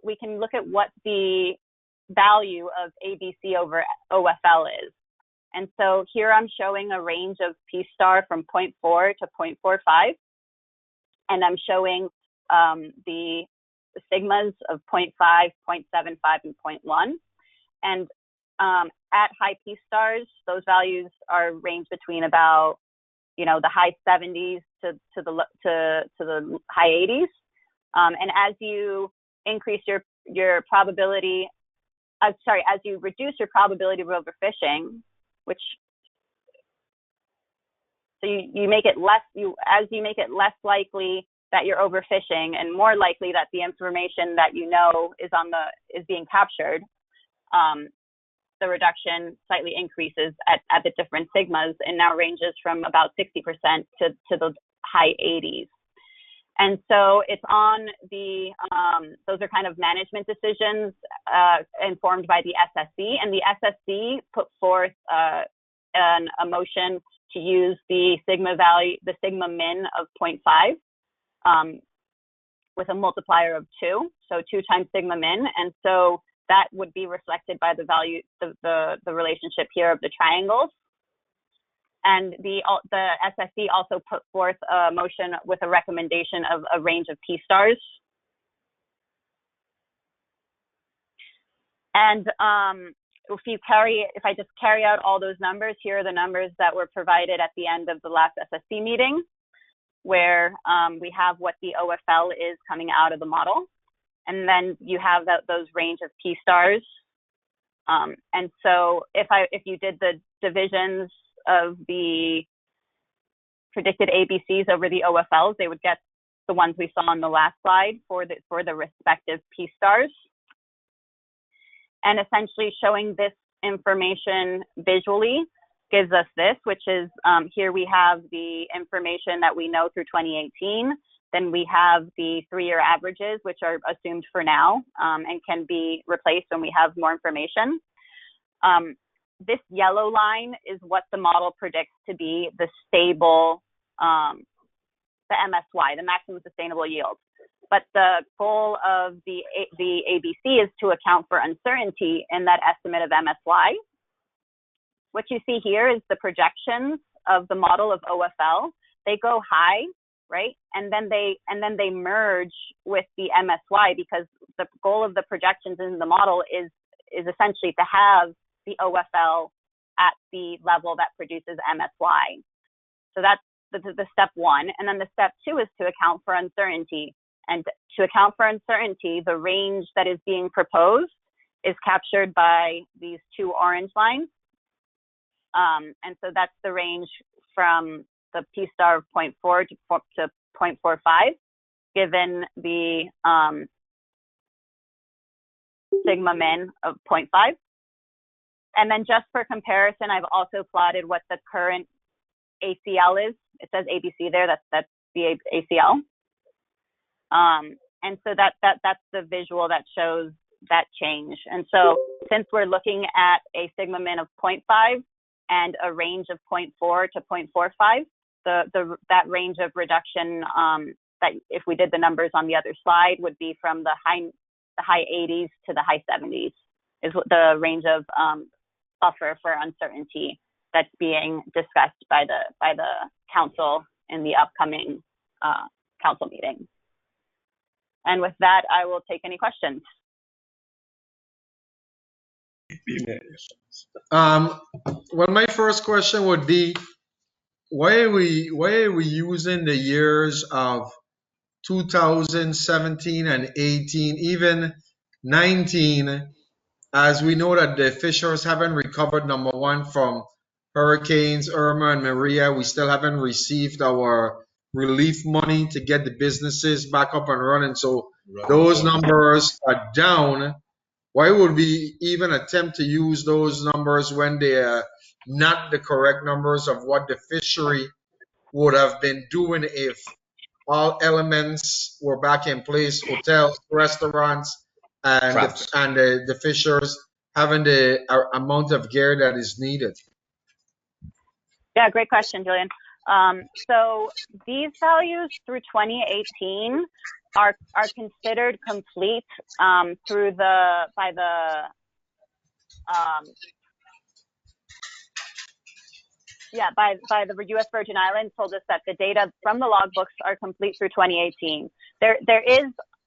we can look at what the value of ABC over OFL is. And so here I'm showing a range of P star from 0.4 to 0.45. And I'm showing the sigmas of 0.5, 0.75, and 0.1. And at high P stars, those values are ranged between about, the high 70s to the high 80s. And as you increase your probability, as you reduce your probability of overfishing, which so you make it less, as you make it less likely that you're overfishing and more likely that the information that is being captured, the reduction slightly increases at the different sigmas and now ranges from about 60% to the high 80s. And so it's on the, those are kind of management decisions informed by the SSC, and the SSC put forth a motion to use the sigma value, the sigma min of 0.5 with a multiplier of 2, so 2 times sigma min. And so that would be reflected by the value, the relationship here of the triangles. And the SSC also put forth a motion with a recommendation of a range of P stars. And if I just carry out all those numbers, here are the numbers that were provided at the end of the last SSC meeting, where we have what the OFL is coming out of the model. And then you have those range of P stars. And so if you did the divisions of the predicted ABCs over the OFLs, they would get the ones we saw on the last slide for the respective P stars. And essentially showing this information visually gives us this, which is here we have the information that we know through 2018. Then we have the 3-year averages, which are assumed for now and can be replaced when we have more information. This yellow line is what the model predicts to be the stable, the MSY, the maximum sustainable yield. But the goal of the ABC is to account for uncertainty in that estimate of MSY. What you see here is the projections of the model of OFL. They go high, right? And then they merge with the MSY, because the goal of the projections in the model is essentially to have the OFL at the level that produces MSY. So that's the step one. And then the step two is to account for uncertainty. And to account for uncertainty, the range that is being proposed is captured by these 2 orange lines. And so that's the range from the P star of 0.4 to 0.45, given the sigma min of 0.5. And then just for comparison, I've also plotted what the current ACL is. It says ABC there, that's the ACL. And so that's the visual that shows that change. And so since we're looking at a sigma min of 0.5 and a range of 0.4 to 0.45, that range of reduction that if we did the numbers on the other slide would be from the high 80s to the high 70s is the range of buffer for uncertainty that's being discussed by the council in the upcoming council meeting. And with that, I will take any questions. Well, my first question would be, why are we using the years of 2017 and 18, even 19, as we know that the fishers haven't recovered, number one, from hurricanes Irma and Maria. We still haven't received our relief money to get the businesses back up and running. So those numbers are down. Why would we even attempt to use those numbers when they are not the correct numbers of what the fishery would have been doing if all elements were back in place, hotels, restaurants, and the fishers having the amount of gear that is needed? Yeah, great question, Julian. So these values through 2018 are considered complete by the U.S. Virgin Islands told us that the data from the logbooks are complete through 2018.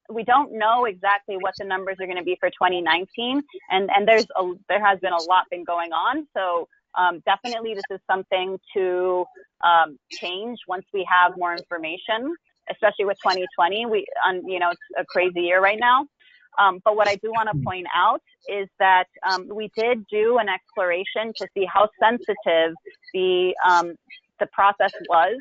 We don't know exactly what the numbers are going to be for 2019, and there has been a lot been going on. So definitely this is something to change once we have more information, especially with 2020. It's a crazy year right now. But what I do want to point out is that we did do an exploration to see how sensitive the process was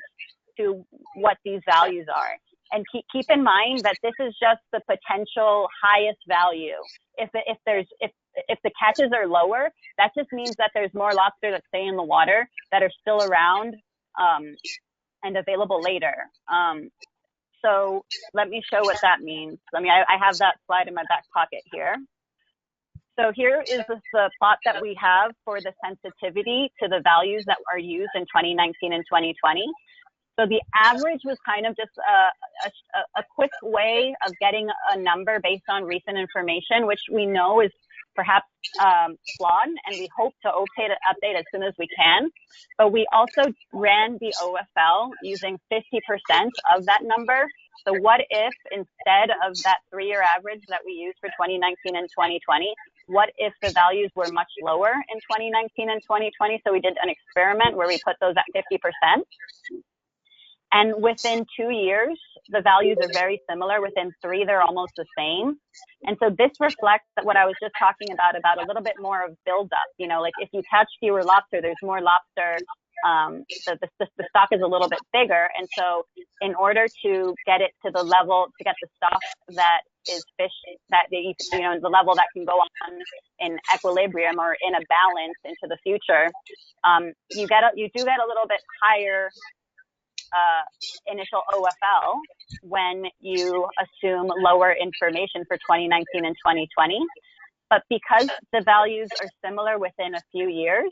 to what these values are. And keep in mind that this is just the potential highest value. If the catches are lower, that just means that there's more lobster that stay in the water that are still around and available later. So let me show what that means. I have that slide in my back pocket here. So here is the plot that we have for the sensitivity to the values that are used in 2019 and 2020. So the average was kind of just a quick way of getting a number based on recent information, which we know is perhaps flawed, and we hope to update as soon as we can. But we also ran the OFL using 50% of that number. So what if instead of that 3-year average that we used for 2019 and 2020, what if the values were much lower in 2019 and 2020? So we did an experiment where we put those at 50%. And within 2 years, the values are very similar. Within 3, they're almost the same. And so this reflects what I was just talking about a little bit more of buildup. You know, like if you catch fewer lobster, there's more lobster. The stock is a little bit bigger. And so in order to get it to the level, to get the stock that is fish, that, you know, the level that can go on in equilibrium or in a balance into the future, you do get a little bit higher initial OFL when you assume lower information for 2019 and 2020. But because the values are similar within a few years,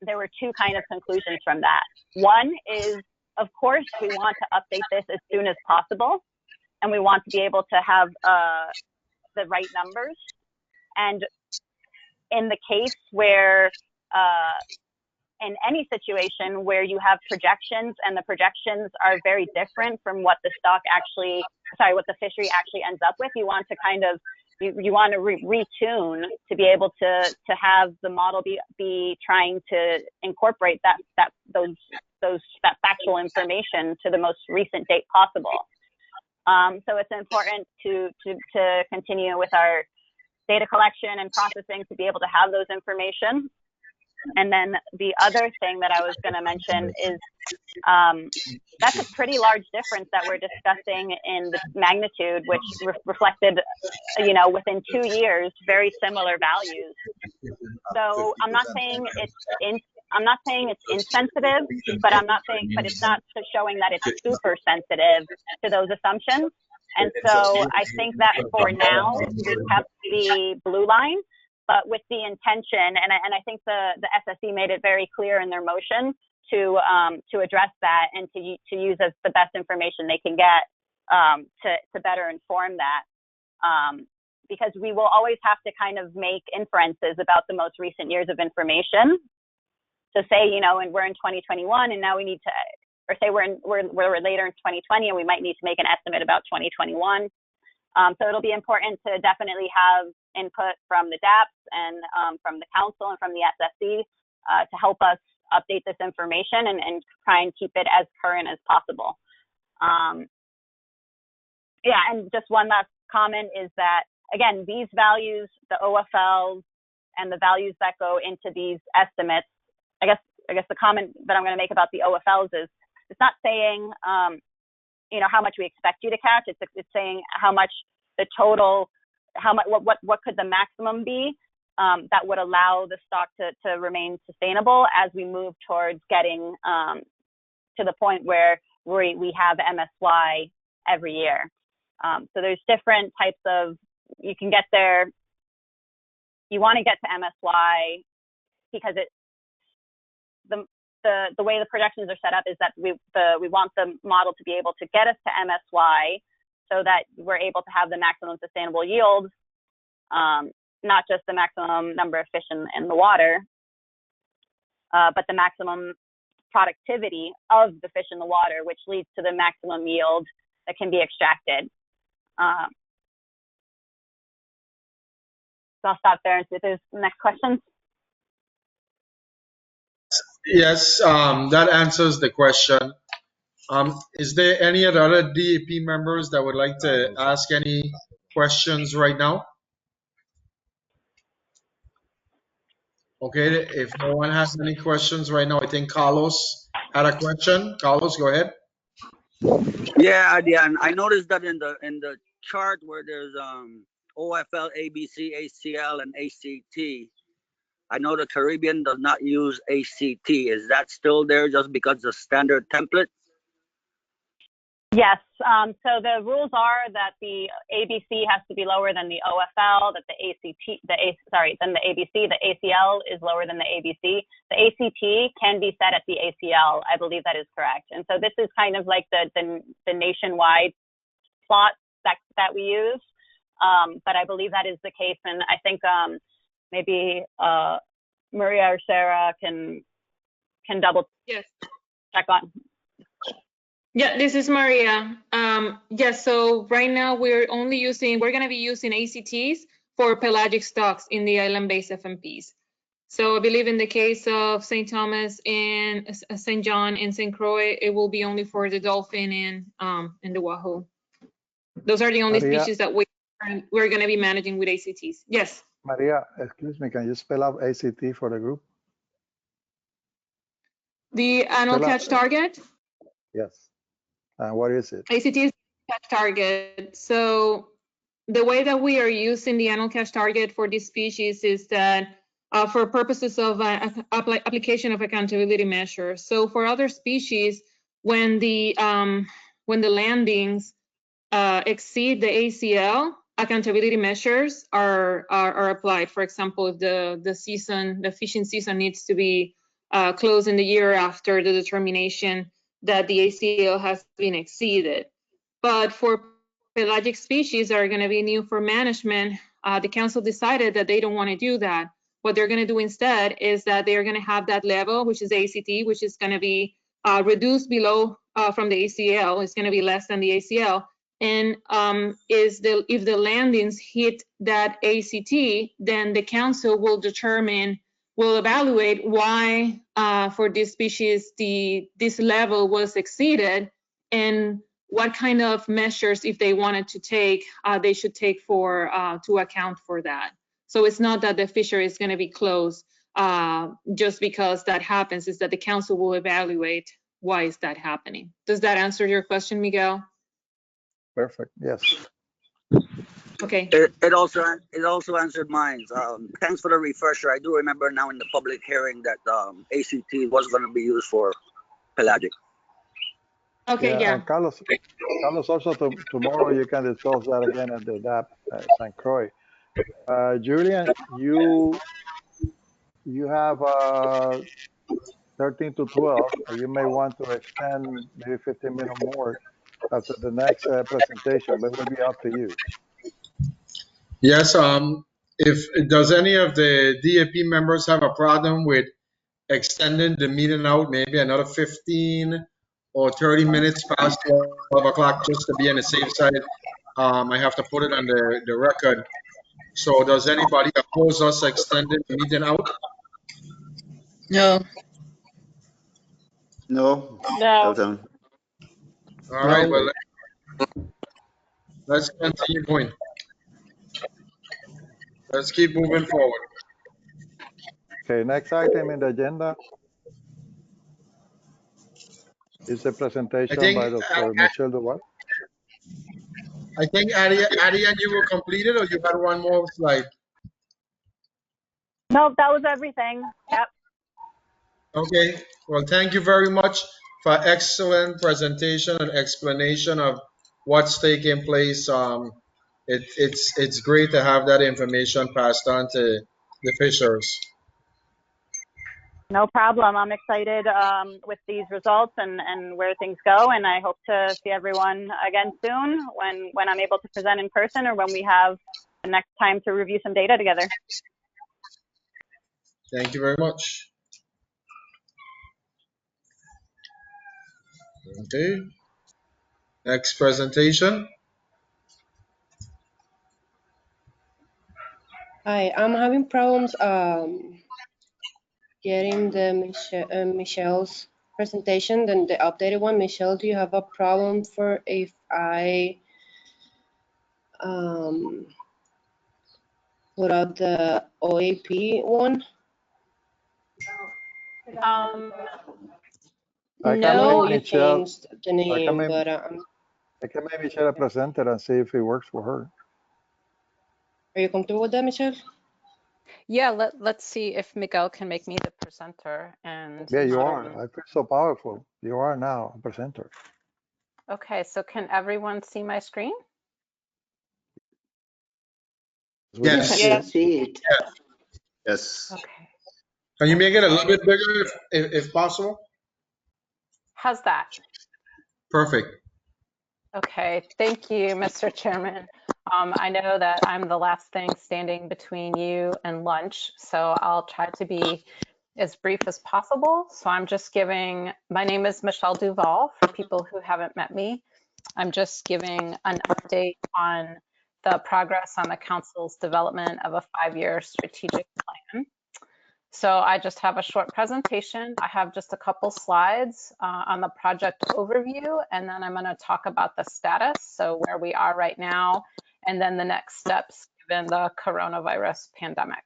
there were 2 kind of conclusions from that. One is, of course, we want to update this as soon as possible, and we want to be able to have the right numbers. And in the case where in any situation where you have projections and the projections are very different from what the stock actually, what the fishery actually ends up with, you want to kind of, you want to retune to be able to have the model be trying to incorporate that factual information to the most recent date possible. So it's important to continue with our data collection and processing to be able to have those information. And then the other thing that I was going to mention is that's a pretty large difference that we're discussing in the magnitude, which reflected, you know, within 2 years, very similar values. So I'm not saying it's insensitive, but it's not showing that it's super sensitive to those assumptions. And so I think that for now we kept the blue line, but with the intention, and I think the SSE made it very clear in their motion to address that and to use as the best information they can get to better inform that, because we will always have to kind of make inferences about the most recent years of information. So say, you know, and we're in 2021, and now we need to, or say we're later in 2020, and we might need to make an estimate about 2021. So it'll be important to definitely have input from the DAPS and from the council and from the SSE to help us update this information and try and keep it as current as possible. Yeah, and just one last comment is that, again, these values, the OFLs and the values that go into these estimates, I guess the comment that I'm going to make about the OFLs is it's not saying you know, how much we expect you to catch. It's saying how much the total, what could the maximum be that would allow the stock to remain sustainable as we move towards getting to the point where we have MSY every year. So there's different types of, you can get there, you want to get to MSY because the way the projections are set up is that we want the model to be able to get us to MSY so that we're able to have the maximum sustainable yield, not just the maximum number of fish in the water, but the maximum productivity of the fish in the water, which leads to the maximum yield that can be extracted. So I'll stop there and see if there's next questions. Yes, that answers the question. Is there any other DAP members that would like to ask any questions right now? Okay, if no one has any questions right now, I think Carlos had a question. Carlos, go ahead. Yeah, Adrian, I noticed that in the chart where there's OFL, ABC, ACL, and ACT, I know the Caribbean does not use ACT. Is that still there just because it's a standard template? Yes. So the rules are that the ABC has to be lower than the OFL, that the ACT, than the ABC, the ACL is lower than the ABC. The ACT can be set at the ACL. I believe that is correct. And so this is kind of like the nationwide plot that we use. But I believe that is the case. And I think maybe Maria or Sarah can double check on. Yeah, this is Maria. Yes, so right now we're going to be using ACTs for pelagic stocks in the island-based FMPs. So I believe in the case of St. Thomas and St. John and St. Croix, it will be only for the dolphin and the wahoo. Those are the only Maria, species that we're going to be managing with ACTs. Yes. Maria, excuse me, can you spell out ACT for the group? The annual catch target? Yes. And what is it? ACT is catch target. So the way that we are using the annual catch target for this species is that for purposes of application of accountability measures. So for other species, when the landings exceed the ACL, accountability measures are applied. For example, if the fishing season needs to be closed in the year after the determination that the ACL has been exceeded. But for pelagic species that are going to be new for management, the council decided that they don't want to do that. What they're going to do instead is that they're going to have that level, which is ACT, which is going to be reduced below from the ACL. It's going to be less than the ACL. And if the landings hit that ACT, then the council will evaluate why for this species this level was exceeded, and what kind of measures, if they wanted to take, they should take to account for that. So it's not that the fishery is going to be closed just because that happens. It's that the council will evaluate why is that happening. Does that answer your question, Miguel? Perfect. Yes. Okay. It also answered mine. Thanks for the refresher. I do remember now in the public hearing that ACT was going to be used for pelagic. Okay. Yeah. And Carlos, also tomorrow you can discuss that again at the DAP St. Croix. Julian, you have 13 to 12. You may want to extend maybe 15 minutes more after the next presentation, but it will be up to you. Yes. If does any of the DAP members have a problem with extending the meeting out maybe another 15 or 30 minutes past 12 o'clock just to be on the safe side? I have to put it on the record. So does anybody oppose us extending the meeting out? No. No. No. All right, well, let's continue going. Let's keep moving forward. Okay, next item in the agenda is a presentation by Dr. Michelle Duval. I think, Ariane, you were completed, or you had one more slide? Nope, that was everything. Yep. Okay, well, thank you very much for excellent presentation and explanation of what's taking place. It's great to have that information passed on to the fishers. No problem. I'm excited with these results and where things go, and I hope to see everyone again soon when I'm able to present in person or when we have the next time to review some data together. Thank you very much. Okay. Next presentation. Hi, I'm having problems getting the Michelle's presentation, then the updated one. Michelle, do you have a problem for if I put out the OAP one? No. You changed the name, but I can maybe Michelle a presenter and see if it works for her. Are you comfortable with that, Michelle? Yeah, let's see if Miguel can make me the presenter. And yeah, you are. I feel so powerful. You are now a presenter. Okay, so can everyone see my screen? Yes. Yeah, see it. Yes. Okay. Can you make it a little bit bigger if possible? How's that? Perfect. Okay, thank you, Mr. Chairman. I know that I'm the last thing standing between you and lunch, so I'll try to be as brief as possible. So I'm just giving, my name is Michelle Duval for people who haven't met me. I'm just giving an update on the progress on the council's development of a 5-year strategic plan. So I just have a short presentation. I have just a couple slides on the project overview, and then I'm going to talk about the status, so where we are right now, and then the next steps given the coronavirus pandemic.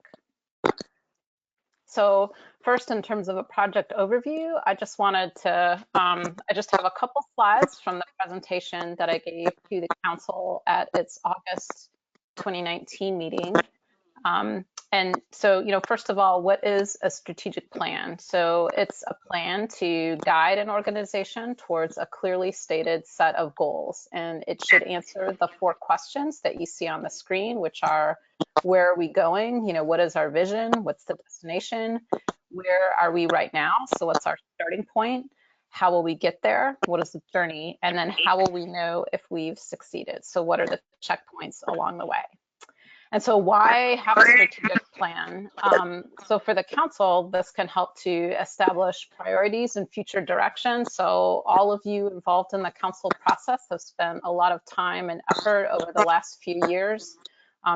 So first, in terms of a project overview, I just wanted to, I just have a couple slides from the presentation that I gave to the council at its August 2019 meeting. And so, first of all, what is a strategic plan? So it's a plan to guide an organization towards a clearly stated set of goals. And it should answer the 4 questions that you see on the screen, which are, where are we going? What is our vision? What's the destination? Where are we right now? So what's our starting point? How will we get there? What is the journey? And then how will we know if we've succeeded? So what are the checkpoints along the way? And so why have a strategic plan? So for the council, this can help to establish priorities and future direction. So all of you involved in the council process have spent a lot of time and effort over the last few years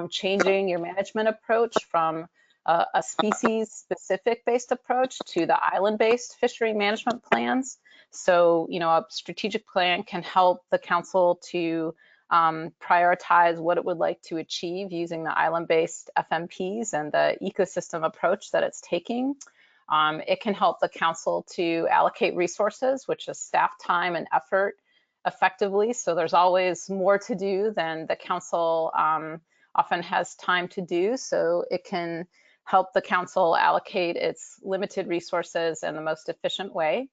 changing your management approach from a species-specific based approach to the island-based fishery management plans. So, a strategic plan can help the council to prioritize what it would like to achieve using the island-based FMPs and the ecosystem approach that it's taking. It can help the council to allocate resources, which is staff time and effort, effectively. So there's always more to do than the council often has time to do. So it can help the council allocate its limited resources in the most efficient way.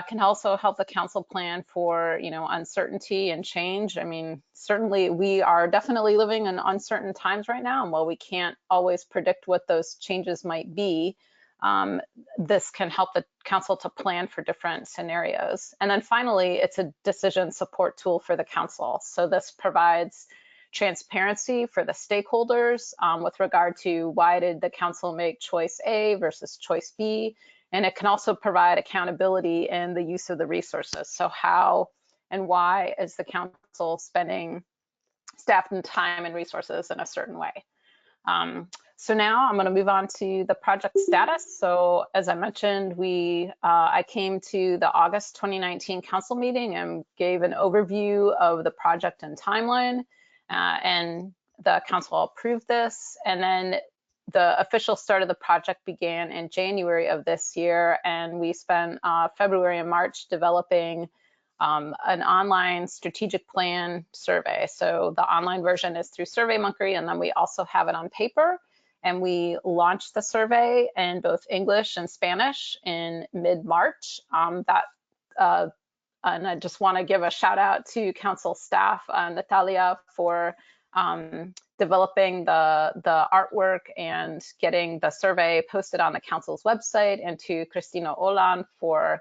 Can also help the council plan for, uncertainty and change. I mean, certainly we are definitely living in uncertain times right now, and while we can't always predict what those changes might be, this can help the council to plan for different scenarios. And then finally, it's a decision support tool for the council. So this provides transparency for the stakeholders with regard to why did the council make choice A versus choice B. And it can also provide accountability in the use of the resources. So how and why is the council spending staff and time and resources in a certain way? So now I'm going to move on to the project status. So as I mentioned, I came to the August 2019 council meeting and gave an overview of the project and timeline, and the council approved this. And then the official start of the project began in January of this year, and we spent February and March developing an online strategic plan survey. So the online version is through SurveyMonkey, and then we also have it on paper. And we launched the survey in both English and Spanish in mid-March. And I just want to give a shout out to council staff, Natalia, for developing the artwork and getting the survey posted on the council's website, and to Cristina Olan for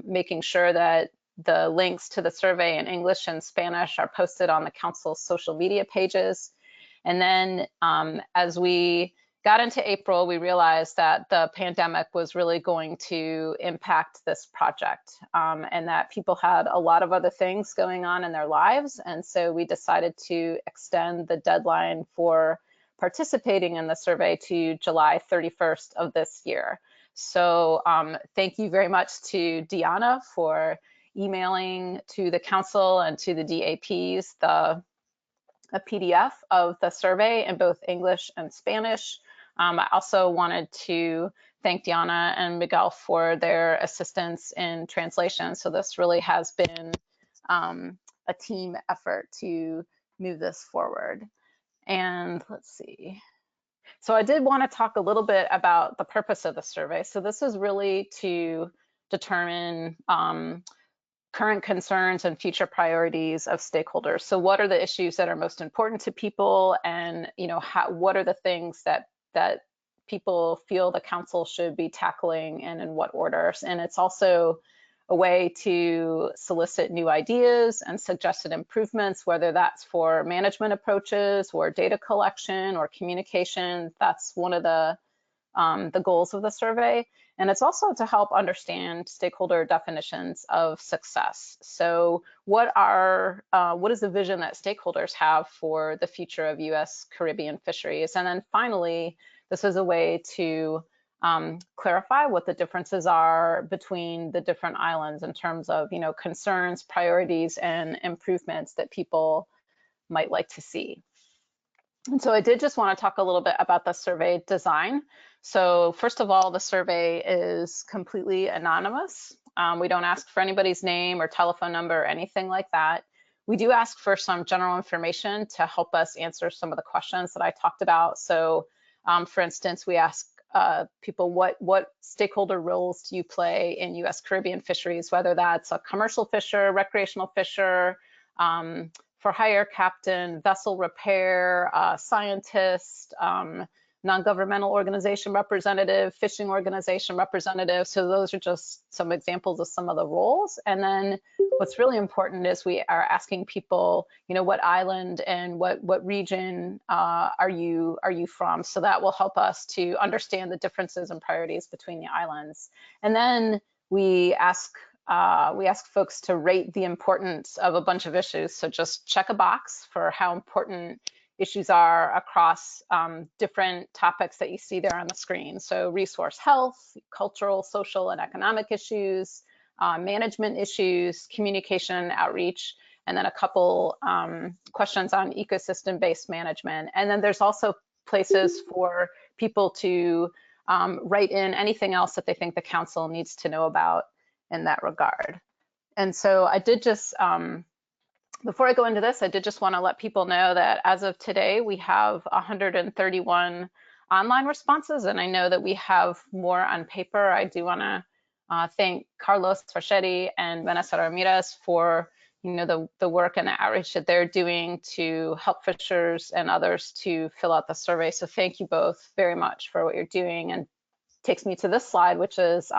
making sure that the links to the survey in English and Spanish are posted on the council's social media pages. And then as we got into April, we realized that the pandemic was really going to impact this project, and that people had a lot of other things going on in their lives. And so we decided to extend the deadline for participating in the survey to July 31st of this year. So thank you very much to Diana for emailing to the council and to the DAPs a PDF of the survey in both English and Spanish. I also wanted to thank Diana and Miguel for their assistance in translation. So this really has been a team effort to move this forward. And let's see. So I did want to talk a little bit about the purpose of the survey. So this is really to determine current concerns and future priorities of stakeholders. So what are the issues that are most important to people, and what are the things that people feel the council should be tackling, and in what orders? And it's also a way to solicit new ideas and suggested improvements, whether that's for management approaches or data collection or communication. That's one of the the goals of the survey. And it's also to help understand stakeholder definitions of success. So what is the vision that stakeholders have for the future of US Caribbean fisheries? And then finally, this is a way to clarify what the differences are between the different islands in terms of, concerns, priorities, and improvements that people might like to see. And so I did just want to talk a little bit about the survey design. So first of all, the survey is completely anonymous. We don't ask for anybody's name or telephone number or anything like that. We do ask for some general information to help us answer some of the questions that I talked about. So for instance, we ask people what stakeholder roles do you play in US Caribbean fisheries, whether that's a commercial fisher, recreational fisher, for hire captain, vessel repair, scientist, non-governmental organization representative, fishing organization representative. So those are just some examples of some of the roles. And then what's really important is we are asking people, what island and what region are you from? So that will help us to understand the differences and priorities between the islands. And then we ask folks to rate the importance of a bunch of issues. So just check a box for how important issues are across different topics that you see there on the screen. So resource health, cultural, social, and economic issues, management issues, communication, outreach, and then a couple questions on ecosystem-based management. And then there's also places for people to write in anything else that they think the council needs to know about in that regard. And so I did just, before I go into this, I did just want to let people know that as of today, we have 131 online responses, and I know that we have more on paper. I do want to thank Carlos Farchetti and Vanessa Ramirez for the work and the outreach that they're doing to help fishers and others to fill out the survey. So thank you both very much for what you're doing, and takes me to this slide, which is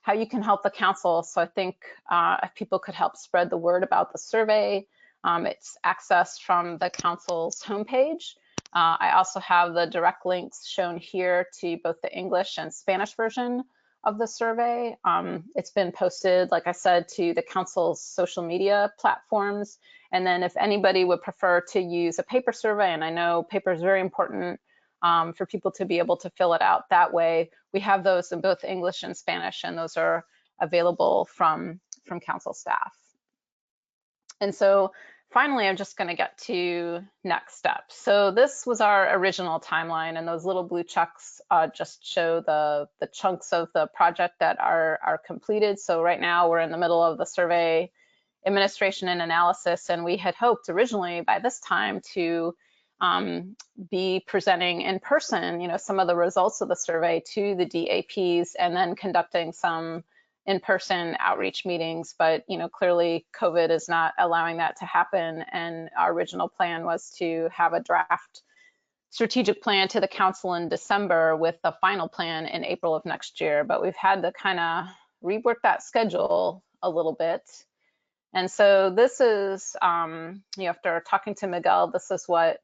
how you can help the council. So I think if people could help spread the word about the survey, it's accessed from the council's homepage. I also have the direct links shown here to both the English and Spanish version of the survey. It's been posted, like I said, to the council's social media platforms. And then if anybody would prefer to use a paper survey, and I know paper is very important for people to be able to fill it out that way, we have those in both English and Spanish, and those are available from council staff. And so finally, I'm just going to get to next steps. So this was our original timeline, and those little blue checks just show the chunks of the project that are completed. So right now we're in the middle of the survey administration and analysis, and we had hoped originally by this time to be presenting in person, some of the results of the survey to the DAPs, and then conducting some in-person outreach meetings. But clearly COVID is not allowing that to happen, and our original plan was to have a draft strategic plan to the council in December with the final plan in April of next year. But we've had to kind of rework that schedule a little bit. And so this is, after talking to Miguel, this is what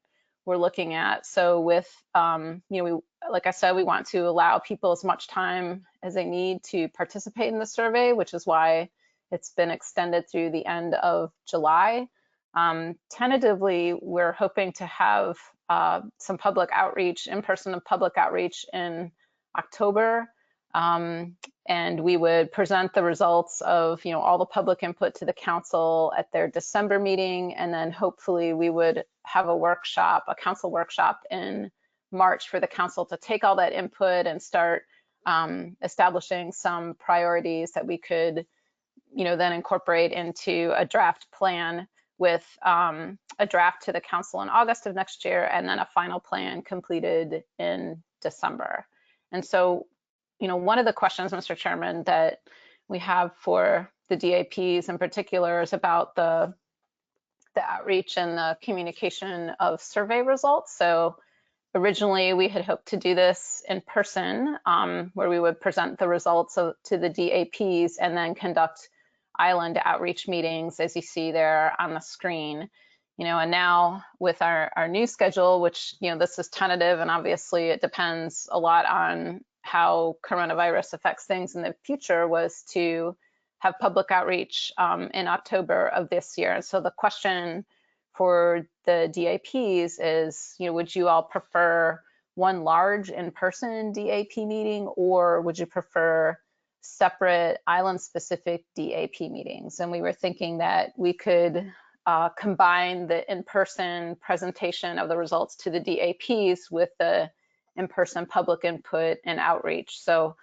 we're looking at. So with, like I said, we want to allow people as much time as they need to participate in the survey, which is why it's been extended through the end of July. Tentatively, we're hoping to have some public outreach, in-person public outreach in October. And we would present the results of all the public input to the council at their December meeting, and then hopefully we would have a council workshop in March for the council to take all that input and start establishing some priorities that we could then incorporate into a draft plan with a draft to the council in August of next year, and then a final plan completed in December. And so one of the questions, Mr. Chairman, that we have for the DAPs in particular is about the outreach and the communication of survey results. So originally we had hoped to do this in person, where we would present the results to the DAPs and then conduct island outreach meetings, as you see there on the screen. And now with our new schedule, which, this is tentative, and obviously it depends a lot on how coronavirus affects things in the future, was to have public outreach in October of this year. So the question for the DAPs is, would you all prefer one large in-person DAP meeting, or would you prefer separate island-specific DAP meetings? And we were thinking that we could combine the in-person presentation of the results to the DAPs with the in-person public input and outreach. So,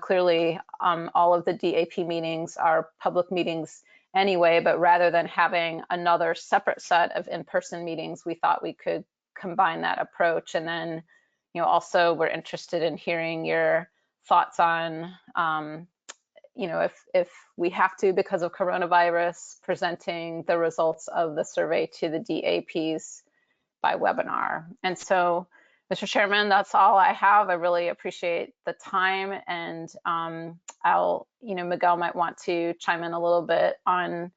clearly all of the DAP meetings are public meetings anyway, but rather than having another separate set of in-person meetings, we thought we could combine that approach. And then, also we're interested in hearing your thoughts on, if we have to, because of coronavirus, presenting the results of the survey to the DAPs by webinar. And so, Mr. Chairman, that's all I have. I really appreciate the time, and Miguel might want to chime in a little bit on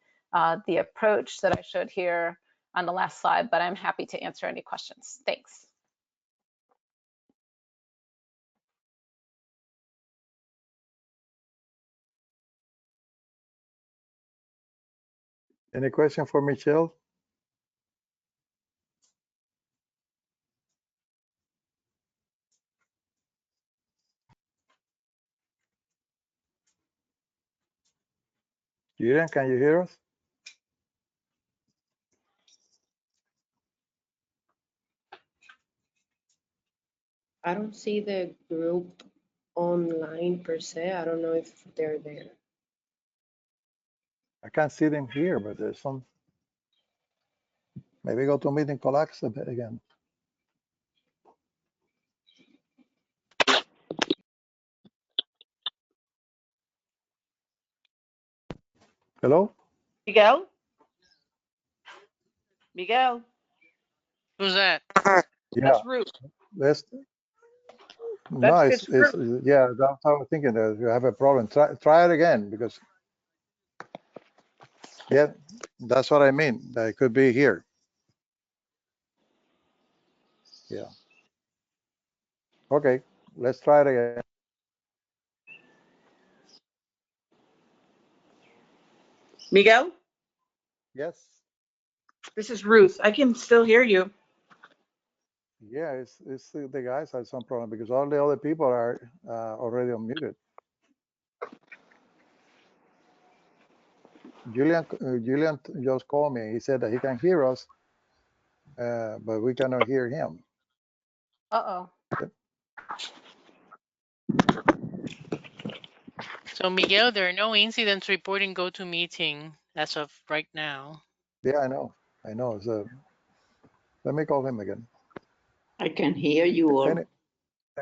the approach that I showed here on the last slide, but I'm happy to answer any questions. Thanks. Any question for Michelle? Julian, can you hear us? I don't see the group online per se. I don't know if they're there. I can't see them here, but there's some. Maybe go to meeting collapse a bit again. Hello? Miguel? Miguel? Who's that? Yeah. That's Ruth. Let's. No, That's it's Ruth. yeah. That's how I was thinking that you have a problem. Try it again, because yeah, that's what I mean. That it could be here. Yeah. Okay, let's try it again. Miguel? Yes. This is Ruth. I can still hear you. Yeah, it's the guys had some problem because all the other people are already unmuted. Julian just called me. He said that he can hear us, but we cannot hear him. Uh-oh. So Miguel, there are no incidents reporting GoToMeeting as of right now. Yeah, I know. So let me call him again. I can hear you all.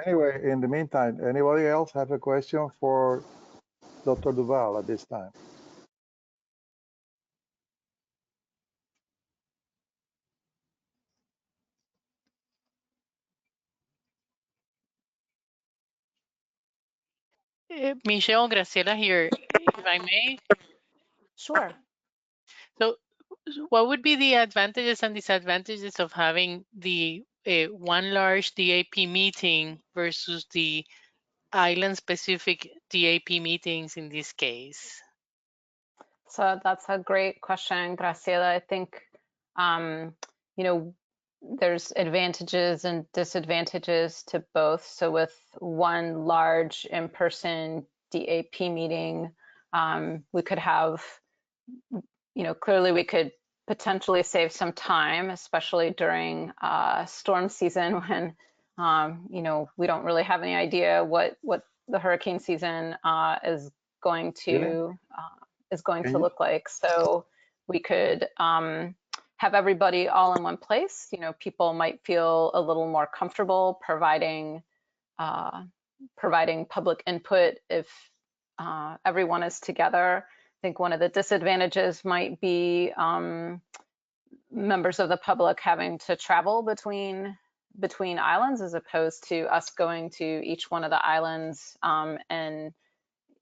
Anyway, in the meantime, anybody else have a question for Dr. Duval at this time? Michelle, Graciela here, if I may. Sure. So what would be the advantages and disadvantages of having the one large DAP meeting versus the island-specific DAP meetings in this case? So that's a great question, Graciela. I think, there's advantages and disadvantages to both. So with one large in-person DAP meeting, we could have, clearly we could potentially save some time, especially during storm season when, we don't really have any idea what the hurricane season is going to look like. So we could have everybody all in one place. People might feel a little more comfortable providing public input if everyone is together. I think one of the disadvantages might be members of the public having to travel between islands, as opposed to us going to each one of the islands, and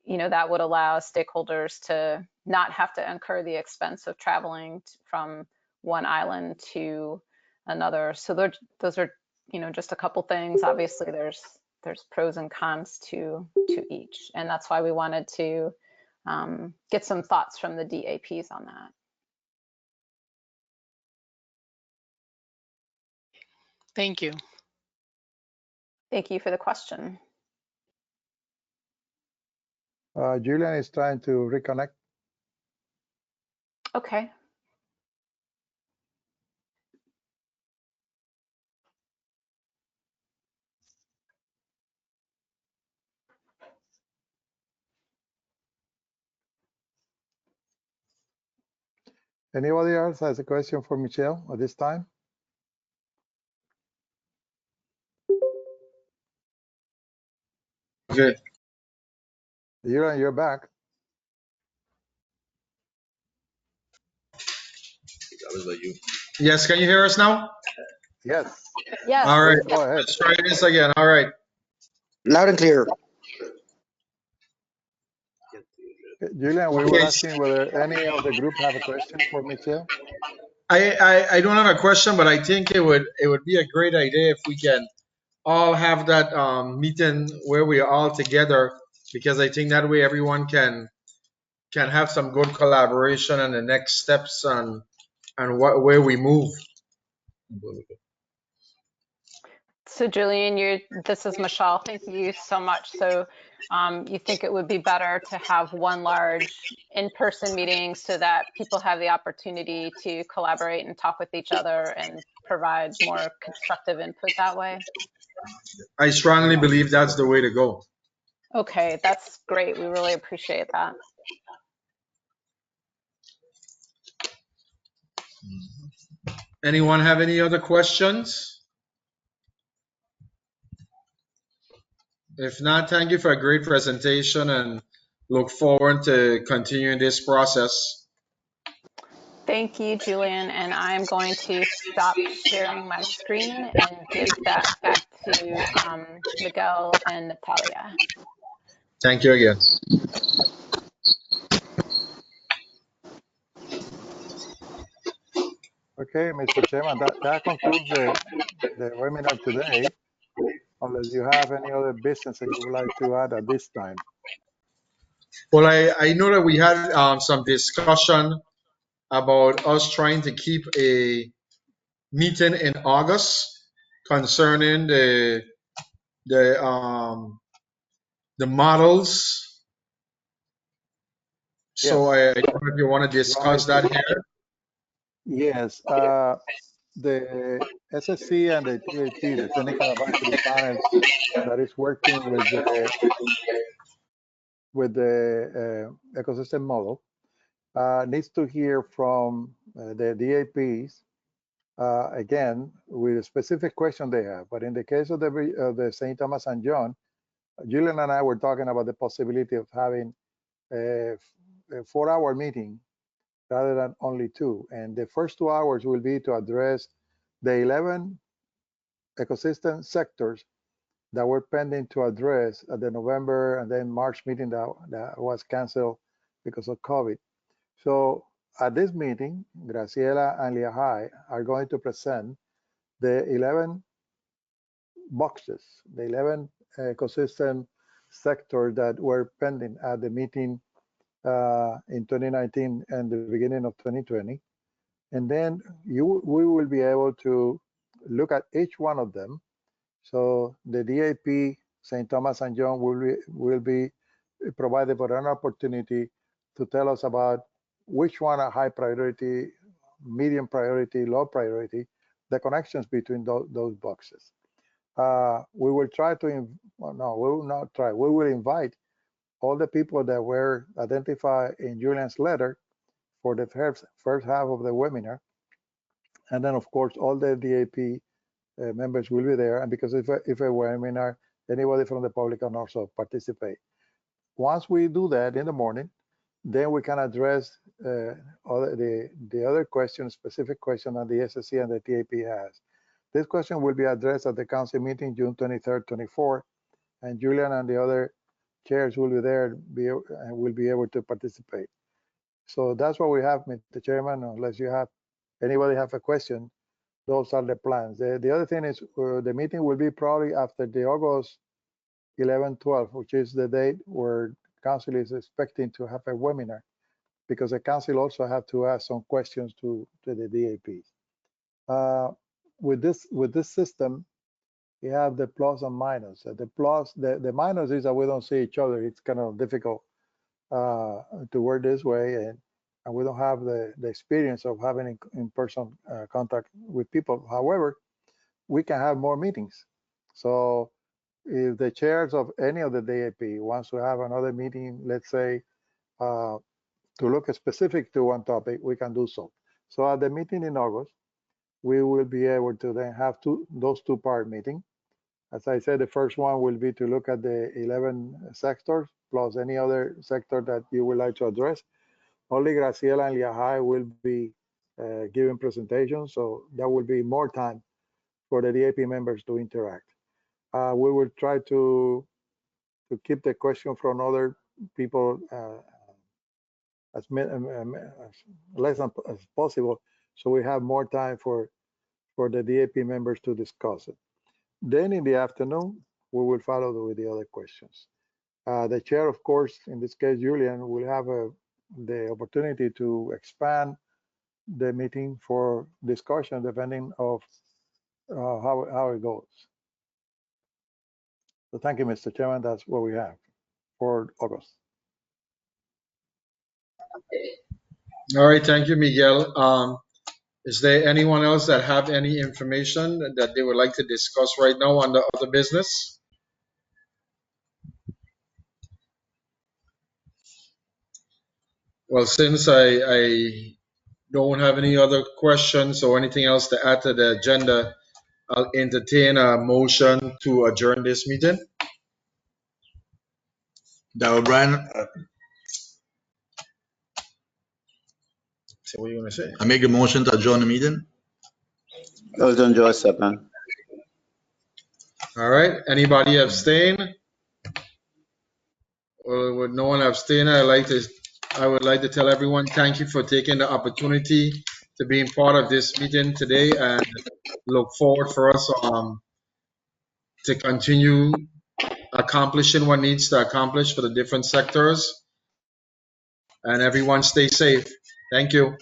that would allow stakeholders to not have to incur the expense of traveling from one island to another. So those are, you know, just a couple things. Obviously, there's pros and cons to each, and that's why we wanted to get some thoughts from the DAPs on that. Thank you. Thank you for the question. Julian is trying to reconnect. Okay. Anybody else has a question for Michelle at this time? Okay. Julian, you're back. That was about you. Yes, can you hear us now? Yes. Yes. All right. Please go ahead. Let's try this again. All right. Loud and clear. Julian, we were Okay. asking whether any of the group have a question for Michelle. I don't have a question, but I think it would be a great idea if we can all have that meeting where we are all together, because I think that way everyone can have some good collaboration on the next steps on where we move. So Julian, this is Michelle. Thank you so much. So you think it would be better to have one large in-person meeting so that people have the opportunity to collaborate and talk with each other and provide more constructive input that way? I strongly believe that's the way to go. Okay, that's great. We really appreciate that. Anyone have any other questions? If not, thank you for a great presentation and look forward to continuing this process. Thank you, Julian. And I'm going to stop sharing my screen and give that back to Miguel and Natalia. Thank you again. Okay, Mr. Chairman, that concludes the webinar today, unless you have any other business that you would like to add at this time. Well, I know that we had some discussion about us trying to keep a meeting in August concerning the models. So Yes. I don't know if you want to discuss that here. Yes. The SSC and the TAP, the Technical Advisory Panel, that is working with the ecosystem model, needs to hear from the DAPs again with a specific question they have. But in the case of the St. Thomas and John, Julian and I were talking about the possibility of having a 4-hour meeting rather than only 2. And the first 2 hours will be to address the 11 ecosystem sectors that were pending to address at the November and then March meeting that was canceled because of COVID. So at this meeting, Graciela and Liahai are going to present the 11 boxes, the 11 ecosystem sectors that were pending at the meeting in 2019 and the beginning of 2020. And then we will be able to look at each one of them. So the DAP, St. Thomas and John will be provided with an opportunity to tell us about which one are high priority, medium priority, low priority, the connections between those boxes. We will try to, well, no, we will not try, we will invite all the people that were identified in Julian's letter for the first half of the webinar. And then of course, all the DAP members will be there. And because if a webinar, anybody from the public can also participate. Once we do that in the morning, then we can address the other question, specific question that the SSC and the TAP has. This question will be addressed at the council meeting June 23rd, 24th, and Julian and the other chairs will be there and will be able to participate. So that's what we have, Mr. Chairman, unless you have anybody have a question, those are the plans. The other thing is the meeting will be probably after the August 11-12, which is the date where council is expecting to have a webinar, because the council also have to ask some questions to the DAPs. With this system, you have the plus and minus. The minus is that we don't see each other. It's kind of difficult to work this way, and we don't have the experience of having in-person contact with people. However, we can have more meetings. So if the chairs of any of the DAP wants to have another meeting, let's say, to look specific to one topic, we can do so. So at the meeting in August, we will be able to then have those two-part meeting. As I said, the first one will be to look at the 11 sectors, plus any other sector that you would like to address. Only Graciela and Liahai will be giving presentations, so that will be more time for the DAP members to interact. We will try to keep the question from other people as less as possible, so we have more time for the DAP members to discuss it. Then in the afternoon, we will follow with the other questions. The chair, of course, in this case, Julian, will have the opportunity to expand the meeting for discussion depending of how it goes. So thank you, Mr. Chairman. That's what we have for August. All right, thank you, Miguel. Is there anyone else that have any information that they would like to discuss right now on the other business? Well, since I don't have any other questions or anything else to add to the agenda, I'll entertain a motion to adjourn this meeting. Darrell Bryan, So what are you going to say? I make a motion to adjourn the meeting. Elton Joseph, man. All right. Anybody abstain? Or with no one abstain, I would like to tell everyone thank you for taking the opportunity to being part of this meeting today, and look forward for us to continue accomplishing what needs to accomplish for the different sectors. And everyone stay safe. Thank you.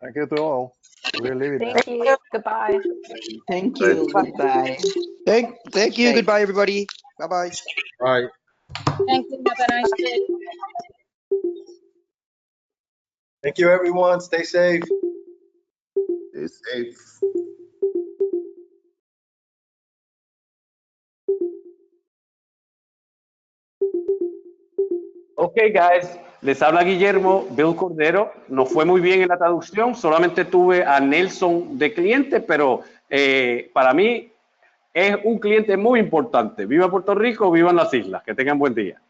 Thank you to all. We'll leave it there. Thank you. Goodbye. Thank you. Goodbye. Thank you. Goodbye, everybody. Bye-bye. Bye. Thank you. Have a nice day. Thank you, everyone. Stay safe. Stay safe. Ok, guys, les habla Guillermo Bill Cordero. No fue muy bien en la traducción, solamente tuve a Nelson de cliente, pero para mí es un cliente muy importante. Viva Puerto Rico, vivan las islas. Que tengan buen día.